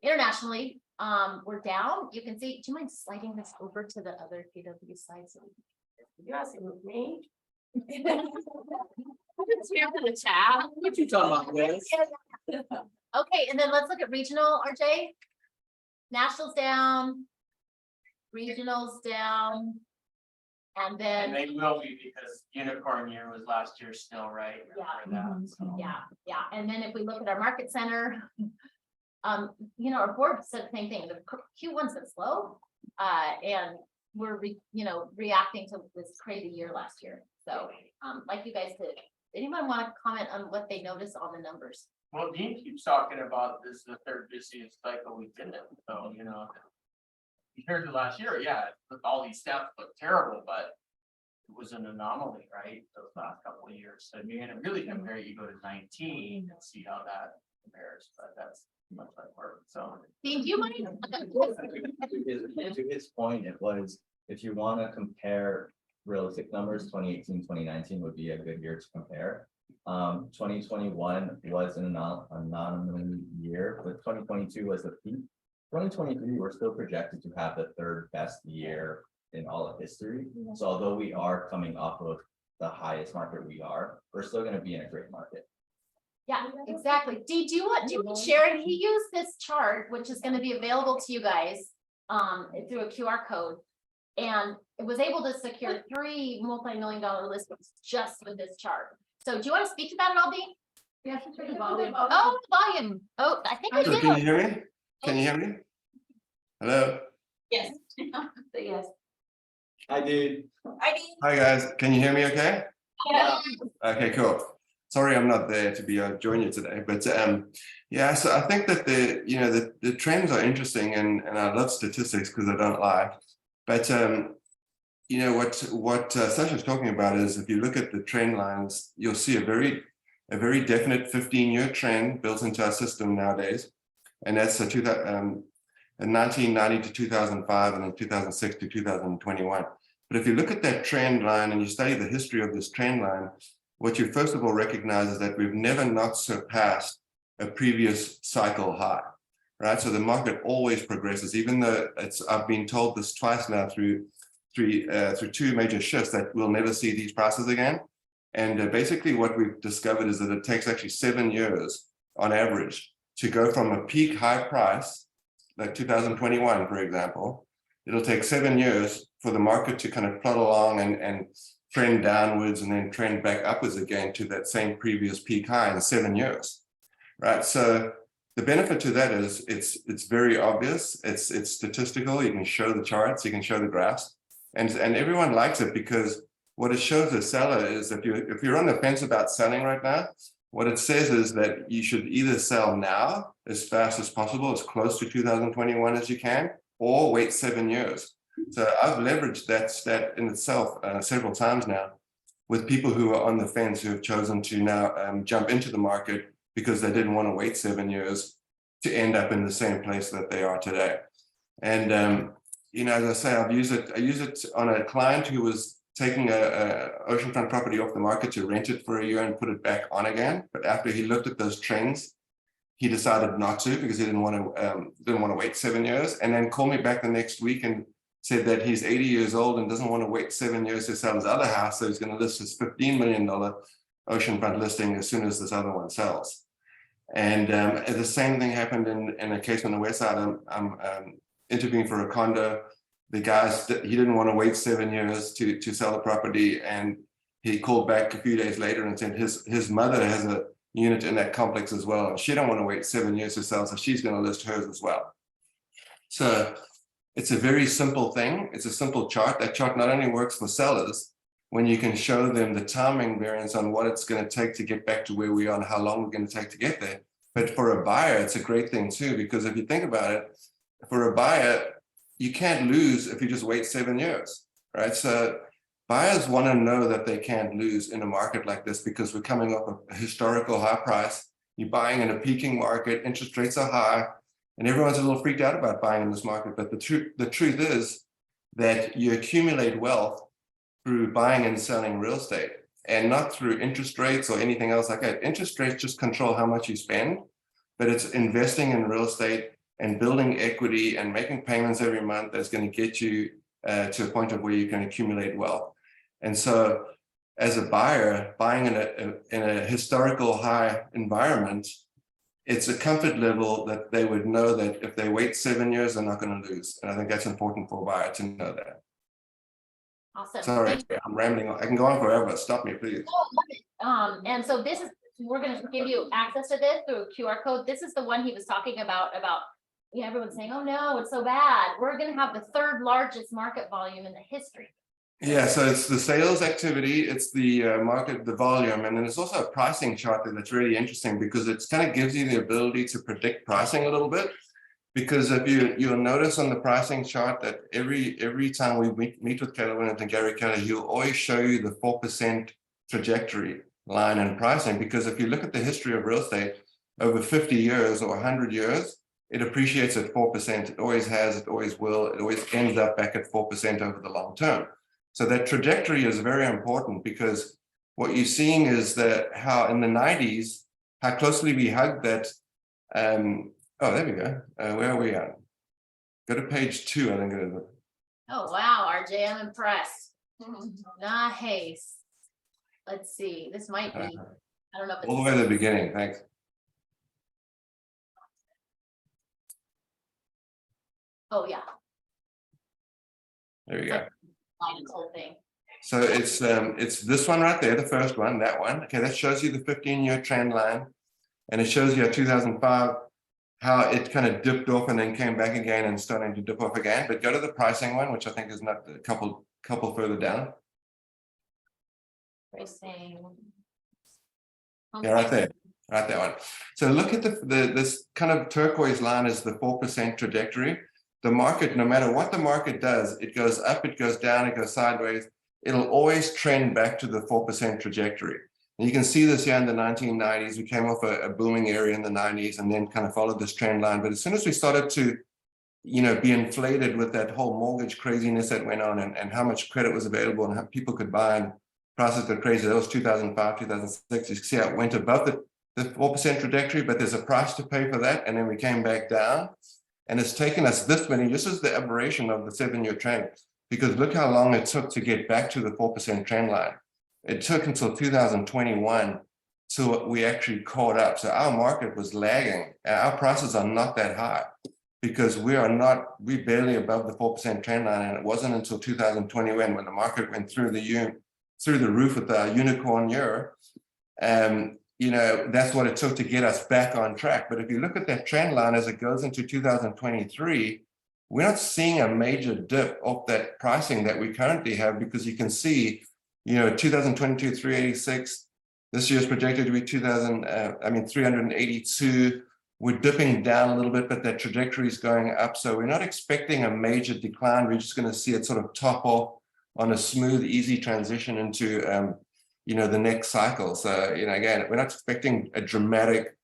S1: internationally, we're down. You can see, do you mind sliding this over to the other KW slides?
S3: You asking me?
S1: Here for the chat.
S4: What you talking about, Liz?
S1: Okay, and then let's look at regional, RJ. Nationals down. Regionals down. And
S6: And
S1: then,
S6: they will be because unicorn year was last year still, right?
S1: Yeah.
S6: Remember that, so.
S1: yeah, and then if we look at our market center. Our board said the same thing, the Q1's been slow, and we're, reacting to this crazy year last year. So, like you guys did, anyone want to comment on what they noticed on the numbers?
S6: Well, Dean keeps talking about this, is the 3rd busiest cycle we've been in, so, compared to last year, yeah, all these stats look terrible, but it was an anomaly, right, those last couple of years. So you're gonna really compare, you go to 19 and see how that compares, but that's much like work, so.
S1: Dean, do you mind?
S5: To his point, it was, if you want to compare realistic numbers, 2018, 2019 would be a good year to compare. 2021 was an anomaly year, but 2022 was the peak. 2023, we're still projected to have the 3rd best year in all of history. So although we are coming off of the highest market we're still going to be in a great market.
S1: Yeah, exactly. Do you want to share? He used this chart, which is going to be available to you guys through a QR code. And it was able to secure 3 multi-million-dollar listings just with this chart. So do you want to speak to that at all, Dean?
S7: Yes,
S1: Oh, volume. Oh, I think I
S12: So
S1: did.
S12: can you hear me? Can you hear me? Hello?
S9: Yes.
S1: Yes.
S5: I did.
S12: Hi, guys. Can you hear me okay?
S1: Yeah.
S12: Okay, cool. Sorry, I'm not there to be join you today, but yeah, so I think that the trends are interesting and I love statistics because I don't lie. But what Sasha's talking about is if you look at the trend lines, you'll see a very definite 15-year trend built into our system nowadays. And that's 1990 to 2005 and then 2006 to 2021. But if you look at that trend line and you study the history of this trend line, what you first of all recognize is that we've never not surpassed a previous cycle high, right? So the market always progresses, even though I've been told this twice now through two major shifts that we'll never see these prices again. And basically what we've discovered is that it takes actually 7 years on average to go from a peak high price, like 2021, for example. It'll take 7 years for the market to kind of plod along and trend downwards and then trend back upwards again to that same previous peak high in 7 years, right? So the benefit to that is it's very obvious. It's statistical. You can show the charts, you can show the graphs, and everyone likes it because what it shows the seller is if you're on the fence about selling right now, what it says is that you should either sell now as fast as possible, as close to 2021 as you can, or wait 7 years. So I've leveraged that stat in itself several times now with people who are on the fence who have chosen to now jump into the market because they didn't want to wait 7 years to end up in the same place that they are today. And as I say, I use it on a client who was taking a oceanfront property off the market to rent it for a year and put it back on again. But after he looked at those trends, he decided not to because he didn't want to wait 7 years, and then called me back the next week and said that he's 80 years old and doesn't want to wait 7 years to sell his other house. So he's going to list his $15 million oceanfront listing as soon as this other one sells. And the same thing happened in a case on the west side. I'm interviewing for a condo. The guys, he didn't want to wait 7 years to sell the property, and he called back a few days later and said his mother has a unit in that complex as well, and she don't want to wait 7 years to sell, so she's going to list hers as well. So it's a very simple thing. It's a simple chart. That chart not only works for sellers when you can show them the timing variance on what it's going to take to get back to where we are and how long we're going to take to get there, but for a buyer, it's a great thing too, because if you think about it, for a buyer, you can't lose if you just wait 7 years, right? So buyers want to know that they can't lose in a market like this because we're coming off a historical high price. You're buying in a peaking market, interest rates are high, and everyone's a little freaked out about buying in this market. But the truth is that you accumulate wealth through buying and selling real estate and not through interest rates or anything else like that. Interest rates just control how much you spend, but it's investing in real estate and building equity and making payments every month that's going to get you to a point of where you can accumulate wealth. And so as a buyer, buying in a historical high environment, it's a comfort level that they would know that if they wait 7 years, they're not going to lose. And I think that's important for a buyer to know that.
S1: Awesome.
S12: Sorry, I'm rambling. I can go on forever. Stop me, please.
S1: And so we're going to give you access to this through a QR code. This is the one he was talking about, everyone's saying, oh no, it's so bad. We're going to have the third largest market volume in the history.
S12: Yeah, so it's the sales activity, it's the market, the volume, and then it's also a pricing chart that's really interesting because it kind of gives you the ability to predict pricing a little bit. Because if you'll notice on the pricing chart that every time we meet with Keller Williams and Gary Keller, he'll always show you the 4% trajectory line in pricing. Because if you look at the history of real estate over 50 years or 100 years, it appreciates at 4%. It always has, it always will, it always ends up back at 4% over the long term. So that trajectory is very important because what you're seeing is that how in the 90s, how closely we hugged that. Oh, there we go. Where are we at? Go to page 2, I think it is.
S1: Oh, wow, RJ, I'm impressed. Nice. Let's see, this might be, I don't know. If
S12: All the way to the beginning, thanks.
S1: Oh, yeah.
S12: There you go.
S1: Line this whole thing.
S12: So it's this one right there, the first one, that one. Okay, that shows you the 15-year trend line. And it shows you at 2005, how it kind of dipped off and then came back again and starting to dip off again. But go to the pricing one, which I think is not a couple further down.
S1: Pricing.
S12: Yeah, right there, right that one. So look at this kind of turquoise line is the 4% trajectory. The market, no matter what the market does, it goes up, it goes down, it goes sideways. It'll always trend back to the 4% trajectory. And you can see this here in the 1990s. We came off a booming area in the 90s and then kind of followed this trend line. But as soon as we started to, be inflated with that whole mortgage craziness that went on and how much credit was available and how people could buy and prices got crazy. That was 2005, 2006. You see how it went above the 4% trajectory, but there's a price to pay for that. And then we came back down. And it's taken us this many. This is the aberration of the 7-year trend, because look how long it took to get back to the 4% trend line. It took until 2021 till we actually caught up. So our market was lagging. Our prices are not that high because we're barely above the 4% trend line. And it wasn't until 2021 when the market went through the roof with the unicorn year. That's what it took to get us back on track. But if you look at that trend line as it goes into 2023, we're not seeing a major dip of that pricing that we currently have, because you can see, 2022, 386, this year's projected to be 382. We're dipping down a little bit, but that trajectory is going up. So we're not expecting a major decline. We're just going to see it sort of top off on a smooth, easy transition into, the next cycle. So, again, we're not expecting a dramatic,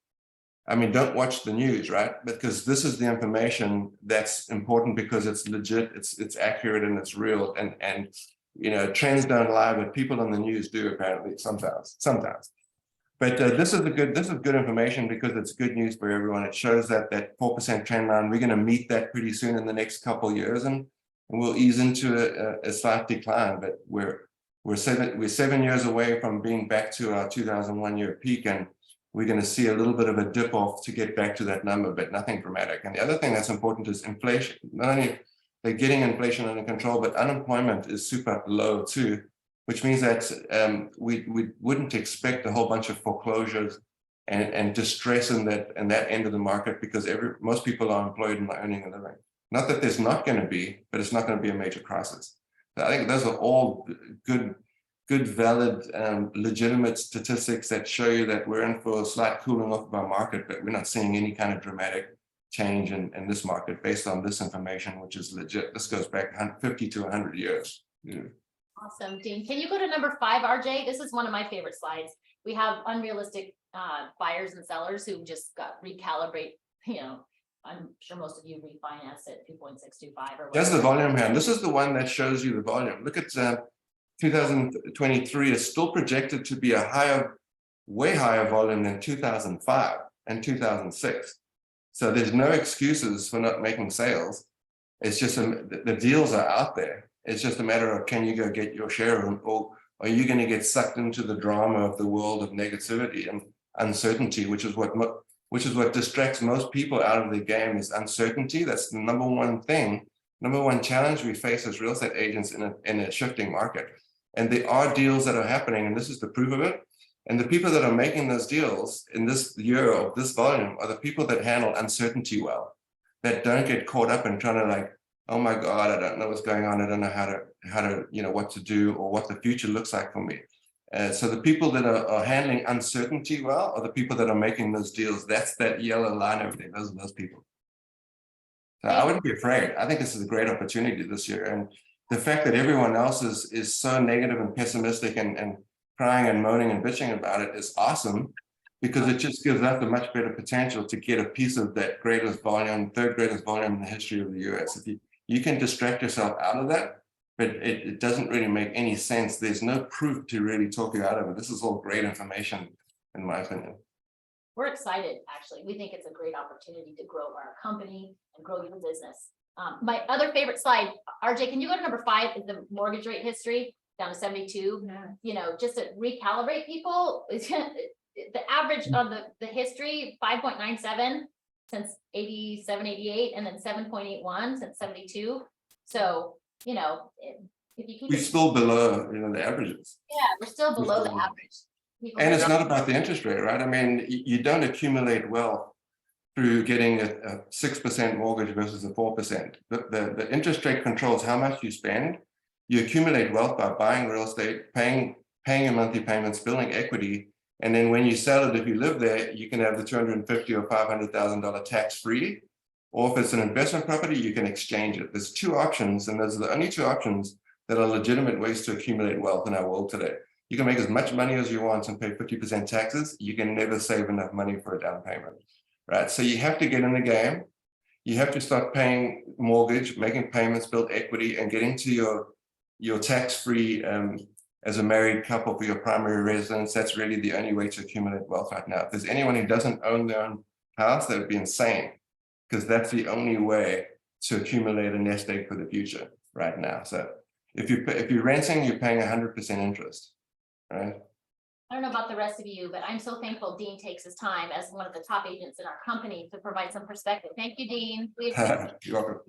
S12: don't watch the news, right? Because this is the information that's important because it's legit, it's accurate and it's real. And trends don't lie, but people on the news do apparently sometimes. But this is good information because it's good news for everyone. It shows that 4% trend line, we're going to meet that pretty soon in the next couple of years, and we'll ease into a slight decline. But we're 7 years away from being back to our 2001 year peak, and we're going to see a little bit of a dip off to get back to that number, but nothing dramatic. And the other thing that's important is inflation. Not only they're getting inflation under control, but unemployment is super low too, which means that we wouldn't expect a whole bunch of foreclosures and distress in that end of the market, because most people are employed and earning a living. Not that there's not going to be, but it's not going to be a major crisis. So I think those are all good, valid, legitimate statistics that show you that we're in for a slight cooling off of our market, but we're not seeing any kind of dramatic change in this market based on this information, which is legit. This goes back 50 to 100 years. Yeah.
S1: Awesome, Dean. Can you go to number 5, RJ? This is one of my favorite slides. We have unrealistic buyers and sellers who just got recalibrate. I'm sure most of you refinance at 2.625 or.
S12: There's the volume here. This is the one that shows you the volume. Look at 2023 is still projected to be a way higher volume than 2005 and 2006. So there's no excuses for not making sales. It's just the deals are out there. It's just a matter of, can you go get your share of them, or are you going to get sucked into the drama of the world of negativity and uncertainty, which is what distracts most people out of the game, is uncertainty. That's the number one challenge we face as real estate agents in a shifting market. And there are deals that are happening, and this is the proof of it. And the people that are making those deals in this year of this volume are the people that handle uncertainty well, that don't get caught up in trying to oh my God, I don't know what's going on. I don't know how to what to do or what the future looks like for me. So the people that are handling uncertainty well are the people that are making those deals. That's that yellow line over there. Those are those people. So I wouldn't be afraid. I think this is a great opportunity this year. And the fact that everyone else is so negative and pessimistic and crying and moaning and bitching about it is awesome, because it just gives us a much better potential to get a piece of that greatest volume, third greatest volume in the history of the US. If you can distract yourself out of that, but it doesn't really make any sense. There's no proof to really talk you out of it. This is all great information, in my opinion.
S1: We're excited, actually. We think it's a great opportunity to grow our company and grow your business. My other favorite slide, RJ, can you go to number 5, is the mortgage rate history down to 72. Just to recalibrate people, the average of the history, 5.97 since 87, 88, and then 7.81 since 72. So, If you keep
S12: we're
S1: it-
S12: still below, the averages.
S1: Yeah, we're still below the
S12: still-
S1: average. People
S12: And
S1: who
S12: it's
S1: don't-
S12: not about the interest rate, right? I mean, you don't accumulate wealth through getting a 6% mortgage versus a 4%. The interest rate controls how much you spend. You accumulate wealth by buying real estate, paying your monthly payments, building equity. And then when you sell it, if you live there, you can have the $250,000 or $500,000 tax free. Or if it's an investment property, you can exchange it. There's two options, and those are the only two options that are legitimate ways to accumulate wealth in our world today. You can make as much money as you want and pay 50% taxes. You can never save enough money for a down payment, right? So you have to get in the game. You have to start paying mortgage, making payments, build equity, and getting to your tax-free as a married couple for your primary residence. That's really the only way to accumulate wealth right now. If there's anyone who doesn't own their own house, that would be insane, because that's the only way to accumulate a nest egg for the future right now. So if you're renting, you're paying 100% interest, right?
S1: I don't know about the rest of you, but I'm so thankful Dean takes his time as one of the top agents in our company to provide some perspective. Thank you, Dean.
S12: You're welcome.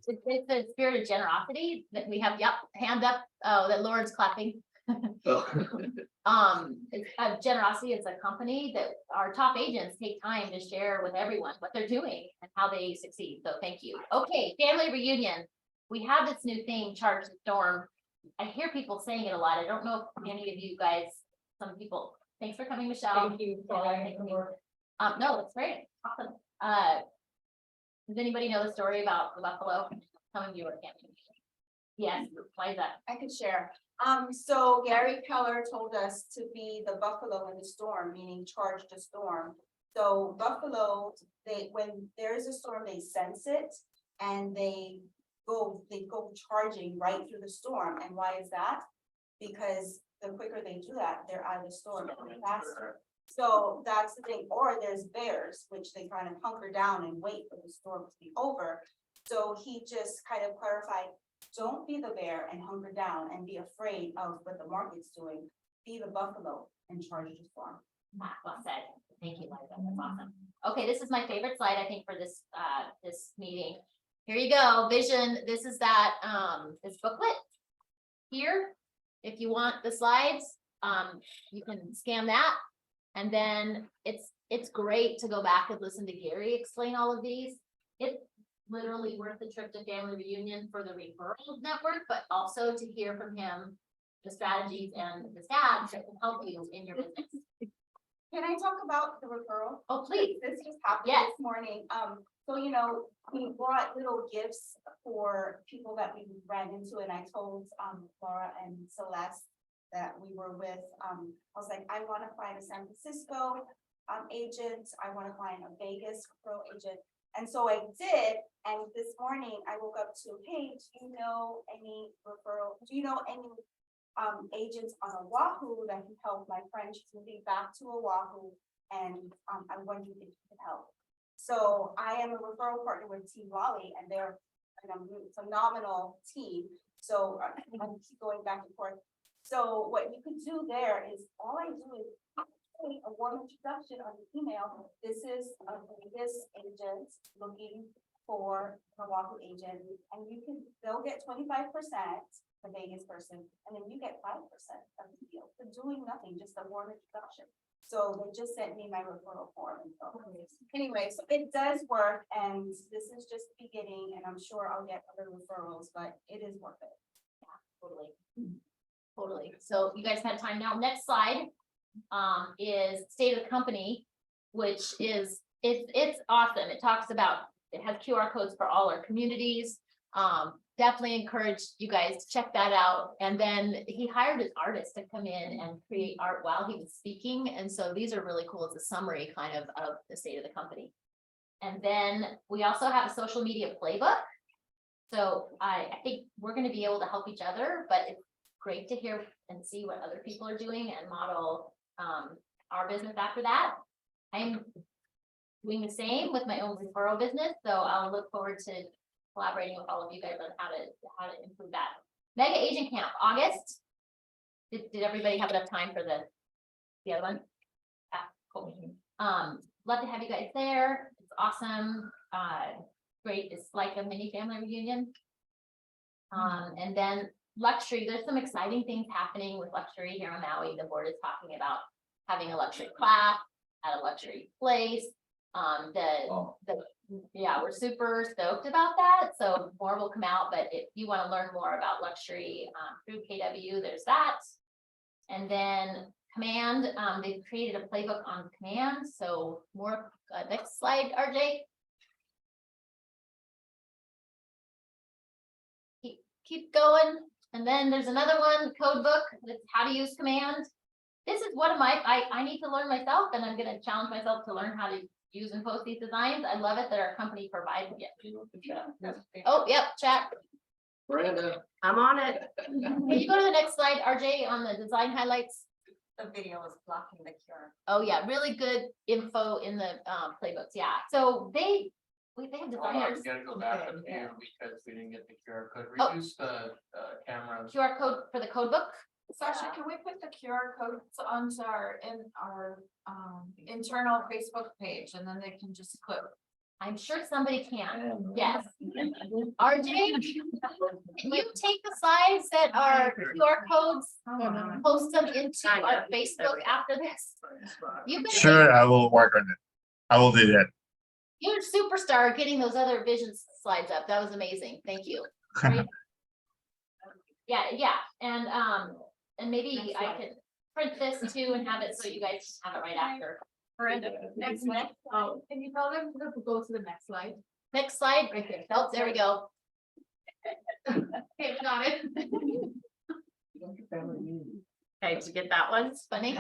S1: It's a spirit of generosity that we have, yep, hand up, oh, that Lord's clapping. It's a generosity as a company that our top agents take time to share with everyone what they're doing and how they succeed. So thank you. Okay, family reunion. We have this new thing, Charge the Storm. I hear people saying it a lot. I don't know if any of you guys, some people, thanks for coming, Michelle.
S3: Thank you.
S1: No, it's great. Awesome. Does anybody know the story about the buffalo? Some of you are camping. Yes, why is that?
S8: I could share. So Gary Keller told us to be the buffalo in the storm, meaning charge the storm. So buffalo, when there is a storm, they sense it and they go charging right through the storm. And why is that? Because the quicker they do that, they're out of the storm faster. So that's the thing. Or there's bears, which they kind of hunker down and wait for the storm to be over. So he just kind of clarified, don't be the bear and hunker down and be afraid of what the market's doing. Be the buffalo and charge the storm.
S1: Well said. Thank you, Liza. That's awesome. Okay, this is my favorite slide, I think, for this this meeting. Here you go, vision. This is that this booklet here. If you want the slides, you can scan that. And then it's great to go back and listen to Gary explain all of these. It's literally worth the trip to family reunion for the referral network, but also to hear from him the strategies and the stats that will help you in your business.
S8: Can I talk about the referral?
S1: Oh, please.
S8: This just happened
S1: Yes.
S8: this morning. So we brought little gifts for people that we ran into, and I told Laura and Celeste that we were with. I was like, I want to find a San Francisco agent. I want to find a Vegas referral agent. And so I did, and this morning I woke up to, hey, do you know any agents on Oahu that can help my friend? She's moving back to Oahu, and I'm wondering if you could help. So I am a referral partner with Team Raleigh, and they're a phenomenal team. So I keep going back and forth. So what you can do there is, all I do is a warm introduction on the email. This is a Vegas agent looking for an Oahu agent, and they'll get 25%, the Vegas person, and then you get 5% of the deal for doing nothing, just a warm introduction. So they just sent me my referral form. And so anyway, so it does work, and this is just the beginning, and I'm sure I'll get other referrals, but it is worth it.
S1: Yeah, totally. So you guys had time now. Next slide is state of the company, which is, it's awesome. It talks about, it has QR codes for all our communities. Definitely encourage you guys to check that out. And then he hired an artist to come in and create art while he was speaking. And so these are really cool. It's a summary kind of the state of the company. And then we also have a social media playbook. So I think we're going to be able to help each other, but it's great to hear and see what other people are doing and model our business after that. I'm doing the same with my own referral business, so I'll look forward to collaborating with all of you guys on how to improve that. Mega Agent Camp, August. Did everybody have enough time for the other one? Cool. Love to have you guys there. It's awesome. Great. It's like a mini family reunion. And then luxury, there's some exciting things happening with luxury here on Maui. The board is talking about having a luxury class at a luxury place. Yeah, we're super stoked about that. So more will come out, but if you want to learn more about luxury through KW, there's that. And then command, they've created a playbook on command. So more, next slide, RJ. Keep going. And then there's another one, code book, that's how to use command. This is one of my, I need to learn myself, and I'm gonna challenge myself to learn how to use and post these designs. I love it that our company provides it. Oh, yep, chat.
S4: Brenda.
S7: I'm on it.
S1: Can you go to the next slide, RJ, on the design highlights?
S8: The video is blocking the QR.
S1: Oh, yeah, really good info in the playbooks, yeah. So they have
S6: Hold on,
S1: designers,
S6: we gotta go back up here because we didn't get the QR code.
S1: Oh.
S6: Reduce the cameras.
S1: QR code for the code book.
S9: Sasha, can we put the QR codes onto our internal Facebook page and then they can just click?
S1: I'm sure somebody can, yes. RJ, can you take the slides that are QR codes, post them into our Facebook after this? You've been,
S13: Sure, I will work on it. I will do that.
S1: you're a superstar getting those other vision slides up. That was amazing. Thank you. Great. Yeah, and maybe I could print this too and have it so you guys have it right after.
S11: Next slide. Oh, can you tell them to go to the next slide?
S1: Next slide. Right there. Oh, there we go.
S11: Okay, we got it.
S1: Okay, did you get that one? It's funny.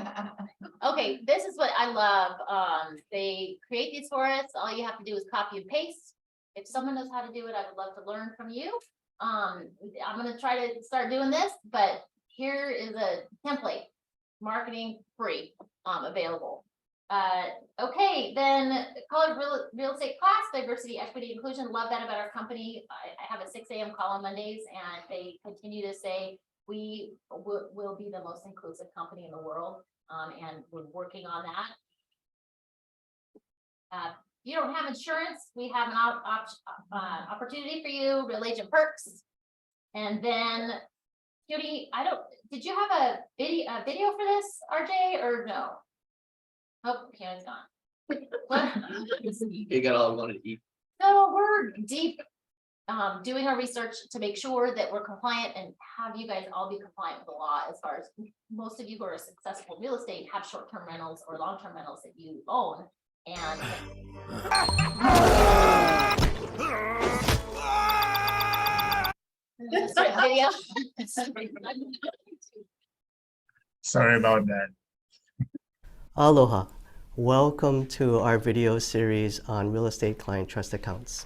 S1: Okay, this is what I love. They create these for us. All you have to do is copy and paste. If someone knows how to do it, I would love to learn from you. I'm gonna try to start doing this, but here is a template, marketing free, available. Okay, then call it real estate class, diversity, equity, inclusion. Love that about our company. I have a 6 a.m. call on Mondays, and they continue to say we will be the most inclusive company in the world, and we're working on that. You don't have insurance, we have an opportunity for you, real agent perks. And then, Judy, did you have a video for this, RJ, or no? Oh, Keanu's gone. What?
S4: You got all I wanted to eat.
S1: So we're deep, doing our research to make sure that we're compliant and have you guys all be compliant with the law, as far as most of you who are successful in real estate have short-term rentals or long-term rentals that you own. And video.
S13: Sorry about that.
S14: Aloha. Welcome to our video series on real estate client trust accounts.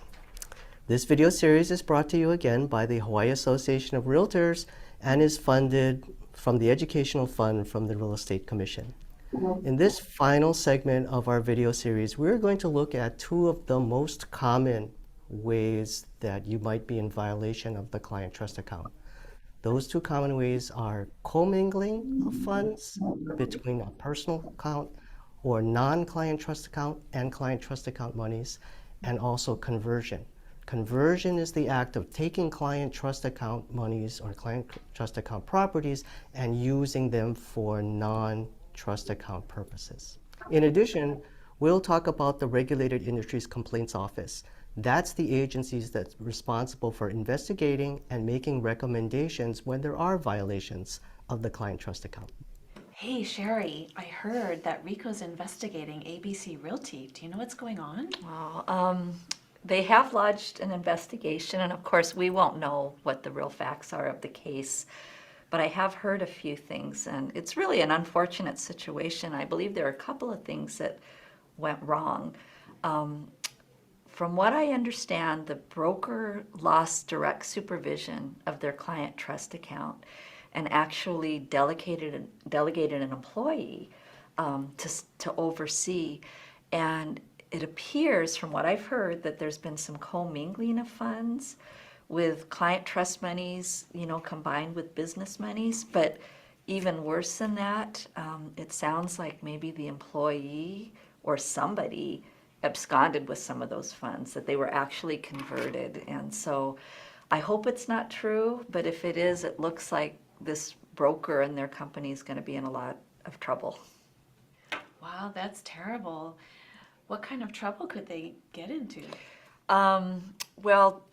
S14: This video series is brought to you again by the Hawaii Association of Realtors and is funded from the Educational Fund from the Real Estate Commission. In this final segment of our video series, we're going to look at two of the most common ways that you might be in violation of the client trust account. Those two common ways are commingling of funds between a personal account or non-client trust account and client trust account monies, and also conversion. Conversion is the act of taking client trust account monies or client trust account properties and using them for non-trust account purposes. In addition, we'll talk about the Regulated Industries Complaints Office. That's the agency that's responsible for investigating and making recommendations when there are violations of the client trust account.
S15: Hey Sherry, I heard that Rico's investigating ABC Realty. Do you know what's going on?
S16: Well, they have lodged an investigation, and of course, we won't know what the real facts are of the case. But I have heard a few things, and it's really an unfortunate situation. I believe there are a couple of things that went wrong. From what I understand, the broker lost direct supervision of their client trust account and actually delegated an employee to oversee. And it appears, from what I've heard, that there's been some commingling of funds with client trust monies, combined with business monies. But even worse than that, it sounds like maybe the employee or somebody absconded with some of those funds, that they were actually converted. And so I hope it's not true, but if it is, it looks like this broker and their company is going to be in a lot of trouble.
S15: Wow, that's terrible. What kind of trouble could they get into?
S16: Well,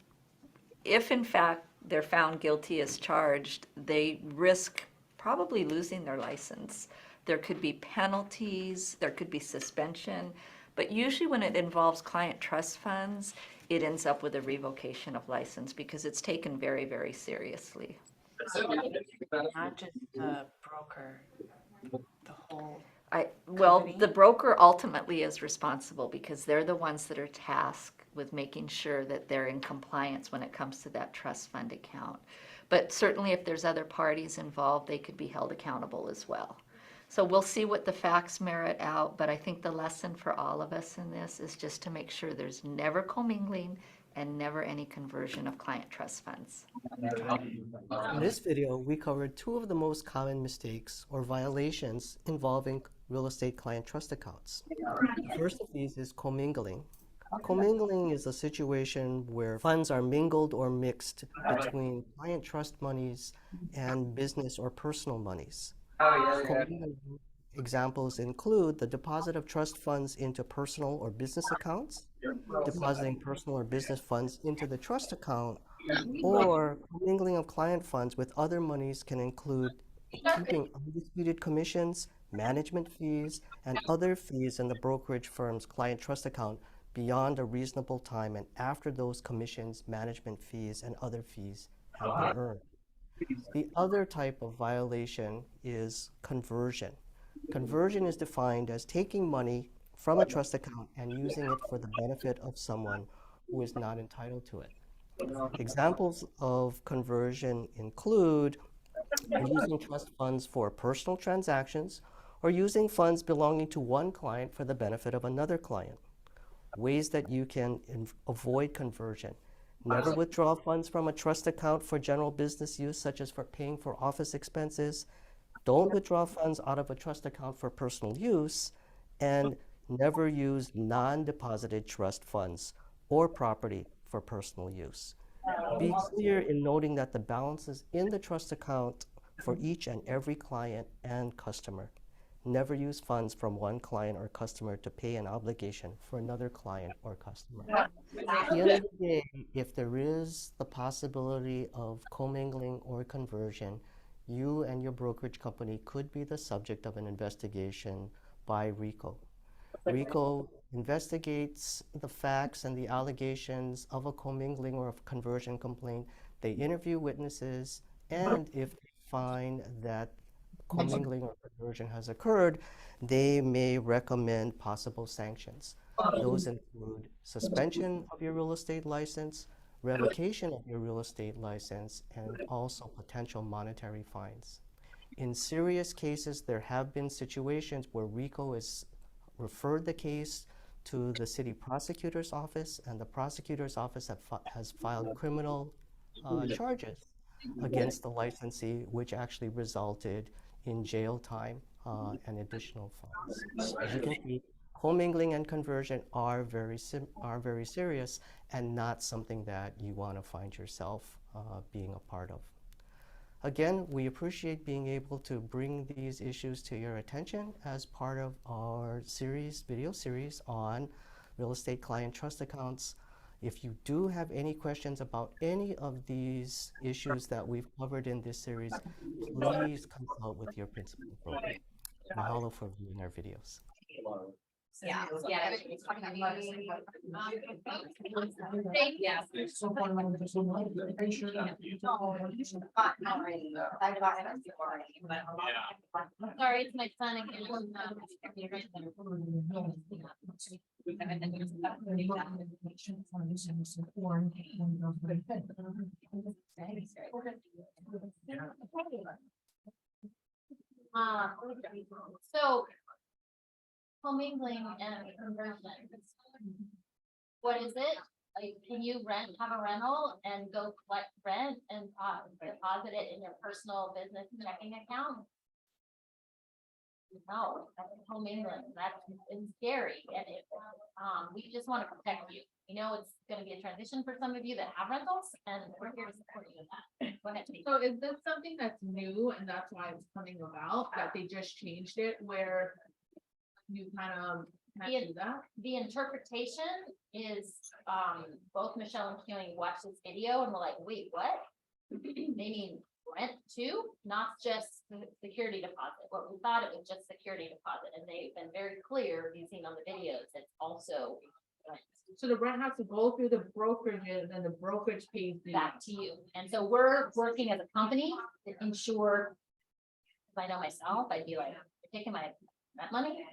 S16: if in fact they're found guilty as charged, they risk probably losing their license. There could be penalties, there could be suspension, but usually when it involves client trust funds, it ends up with a revocation of license because it's taken very, very seriously.
S15: Not just the broker, the whole.
S16: Well,
S15: company?
S16: the broker ultimately is responsible because they're the ones that are tasked with making sure that they're in compliance when it comes to that trust fund account. But certainly if there's other parties involved, they could be held accountable as well. So we'll see what the facts merit out, but I think the lesson for all of us in this is just to make sure there's never commingling and never any conversion of client trust funds.
S14: In this video, we covered two of the most common mistakes or violations involving real estate client trust accounts. The first of these is commingling. Commingling is a situation where funds are mingled or mixed between client trust monies and business or personal monies. Commingling examples include the deposit of trust funds into personal or business accounts, depositing personal or business funds into the trust account, or commingling of client funds with other monies can include keeping undisputed commissions, management fees, and other fees in the brokerage firm's client trust account beyond a reasonable time and after those commissions, management fees, and other fees have been earned. The other type of violation is conversion. Conversion is defined as taking money from a trust account and using it for the benefit of someone who is not entitled to it. Examples of conversion include using trust funds for personal transactions or using funds belonging to one client for the benefit of another client. Ways that you can avoid conversion: never withdraw funds from a trust account for general business use, such as for paying for office expenses. Don't withdraw funds out of a trust account for personal use, and never use non-deposited trust funds or property for personal use. Be clear in noting that the balances in the trust account for each and every client and customer. Never use funds from one client or customer to pay an obligation for another client or customer. At the end of the day, if there is the possibility of commingling or conversion, you and your brokerage company could be the subject of an investigation by RICO. RICO investigates the facts and the allegations of a commingling or of conversion complaint. They interview witnesses, and if they find that commingling or conversion has occurred, they may recommend possible sanctions. Those include suspension of your real estate license, revocation of your real estate license, and also potential monetary fines. In serious cases, there have been situations where RICO has referred the case to the city prosecutor's office, and the prosecutor's office has filed criminal charges against the licensee, which actually resulted in jail time and additional fines. As you can see, commingling and conversion are very serious and not something that you want to find yourself being a part of. Again, we appreciate being able to bring these issues to your attention as part of our video series on real estate client trust accounts. If you do have any questions about any of these issues that we've covered in this series, please consult with your principal broker. Mahalo for viewing our videos.
S1: Yeah. Everybody's talking about Sorry, it's my son again. So commingling and conversion. What is it? Like, can you have a rental and go collect rent and deposit it in your personal business checking account? No, that's home England, that's, it's scary, and we just wanna protect you. You know, it's gonna be a transition for some of you that have rentals, and we're here to support you with that. Go ahead, Denise.
S11: So is this something that's new and that's why it's coming about, that they just changed it where you kind of can't do that?
S1: The interpretation is, both Michelle and Keely watched this video and were like, wait, what? They mean rent too, not just the security deposit. What we thought it was just security deposit, and they've been very clear, you've seen on the videos, it's also rent.
S11: So the rent has to go through the brokerages and the brokerage pays the.
S1: Back to you. And so we're working as a company to ensure, if I know myself, I'd be like, you're taking my rent money? Am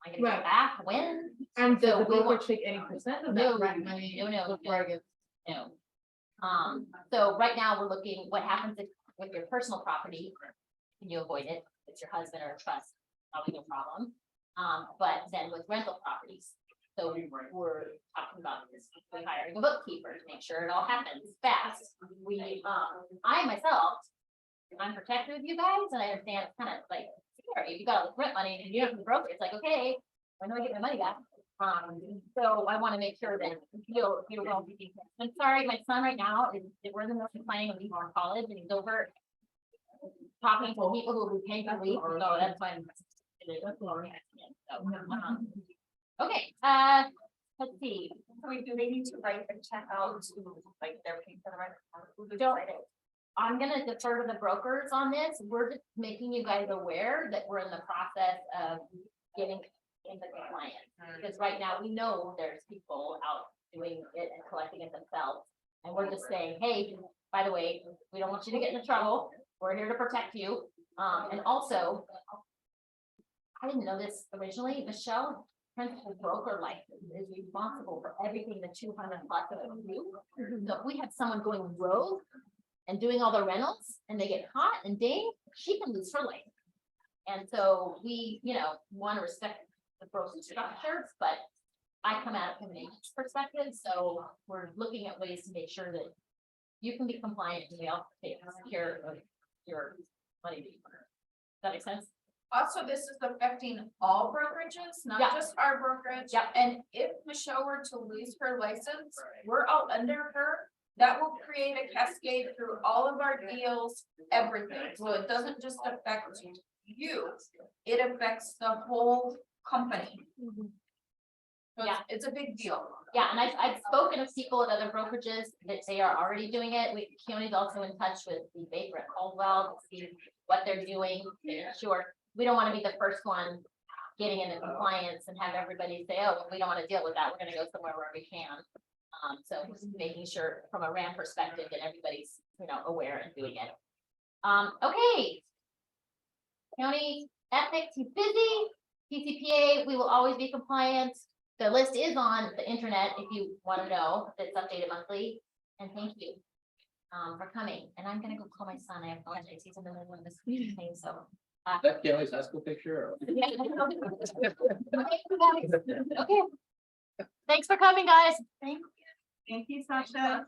S1: I gonna get
S11: Right.
S1: it back? When?
S11: And
S1: So
S11: so the
S1: we want-
S11: brokerage take any percent of that
S1: No,
S11: rent money?
S1: no.
S11: before it gets-
S1: No. So right now, we're looking, what happens with your personal property, can you avoid it? It's your husband or a trust, probably no problem. But then with rental properties, so we're talking about this, we're hiring a bookkeeper to make sure it all happens fast. I myself, I'm protective of you guys, and I understand it's kind of like, scary. If you got all this rent money and you have the broker, it's like, okay, when do I get my money back? So I want to make sure that you're well. I'm sorry, my son right now is, we're in the middle of planning to leave on college, and he's over talking to people who will be paying for leave, so that's why I'm. Okay, let's see.
S8: Do they need to write a check out to, like, they're paying for the rent?
S1: Don't, I'm gonna defer to the brokers on this. We're just making you guys aware that we're in the process of getting into compliance. Because right now, we know there's people out doing it and collecting it themselves. And we're just saying, hey, by the way, we don't want you to get into trouble. We're here to protect you. And also, I didn't know this originally, Michelle, principal broker license is responsible for everything the 200 plus of them do. So if we have someone going rogue and doing all the rentals and they get caught and dinged, she can lose her license. And so we, want to respect the broker structures, but I come at it from an agent's perspective, so we're looking at ways to make sure that you can be compliant and we all take care of your money. Does that make sense?
S9: Also, this is affecting all brokerages,
S1: Yeah.
S9: not just our brokerage.
S1: Yeah.
S9: And if Michelle were to lose her license, we're all under her. That will create a cascade through all of our deals, everything. So it doesn't just affect you, it affects the whole company. So
S1: Yeah.
S9: it's a big deal.
S1: Yeah, and I've spoken to people at other brokerages that they are already doing it. Keony's also in touch with the Baker at Caldwell to see what they're doing. Sure, we don't want to be the first one getting into compliance and have everybody say, oh, we don't want to deal with that. We're gonna go somewhere where we can. So just making sure from a RAM perspective that everybody's, aware and doing it. Okay. County ethics, he's busy. TCPA, we will always be compliant. The list is on the internet if you want to know. It's updated monthly. And thank you for coming. And I'm gonna go call my son. I apologize. He's in the middle of this thing, so.
S4: That Kelly's high school picture? Or?
S1: Okay. Thanks for coming, guys.
S11: Thank you, Sasha.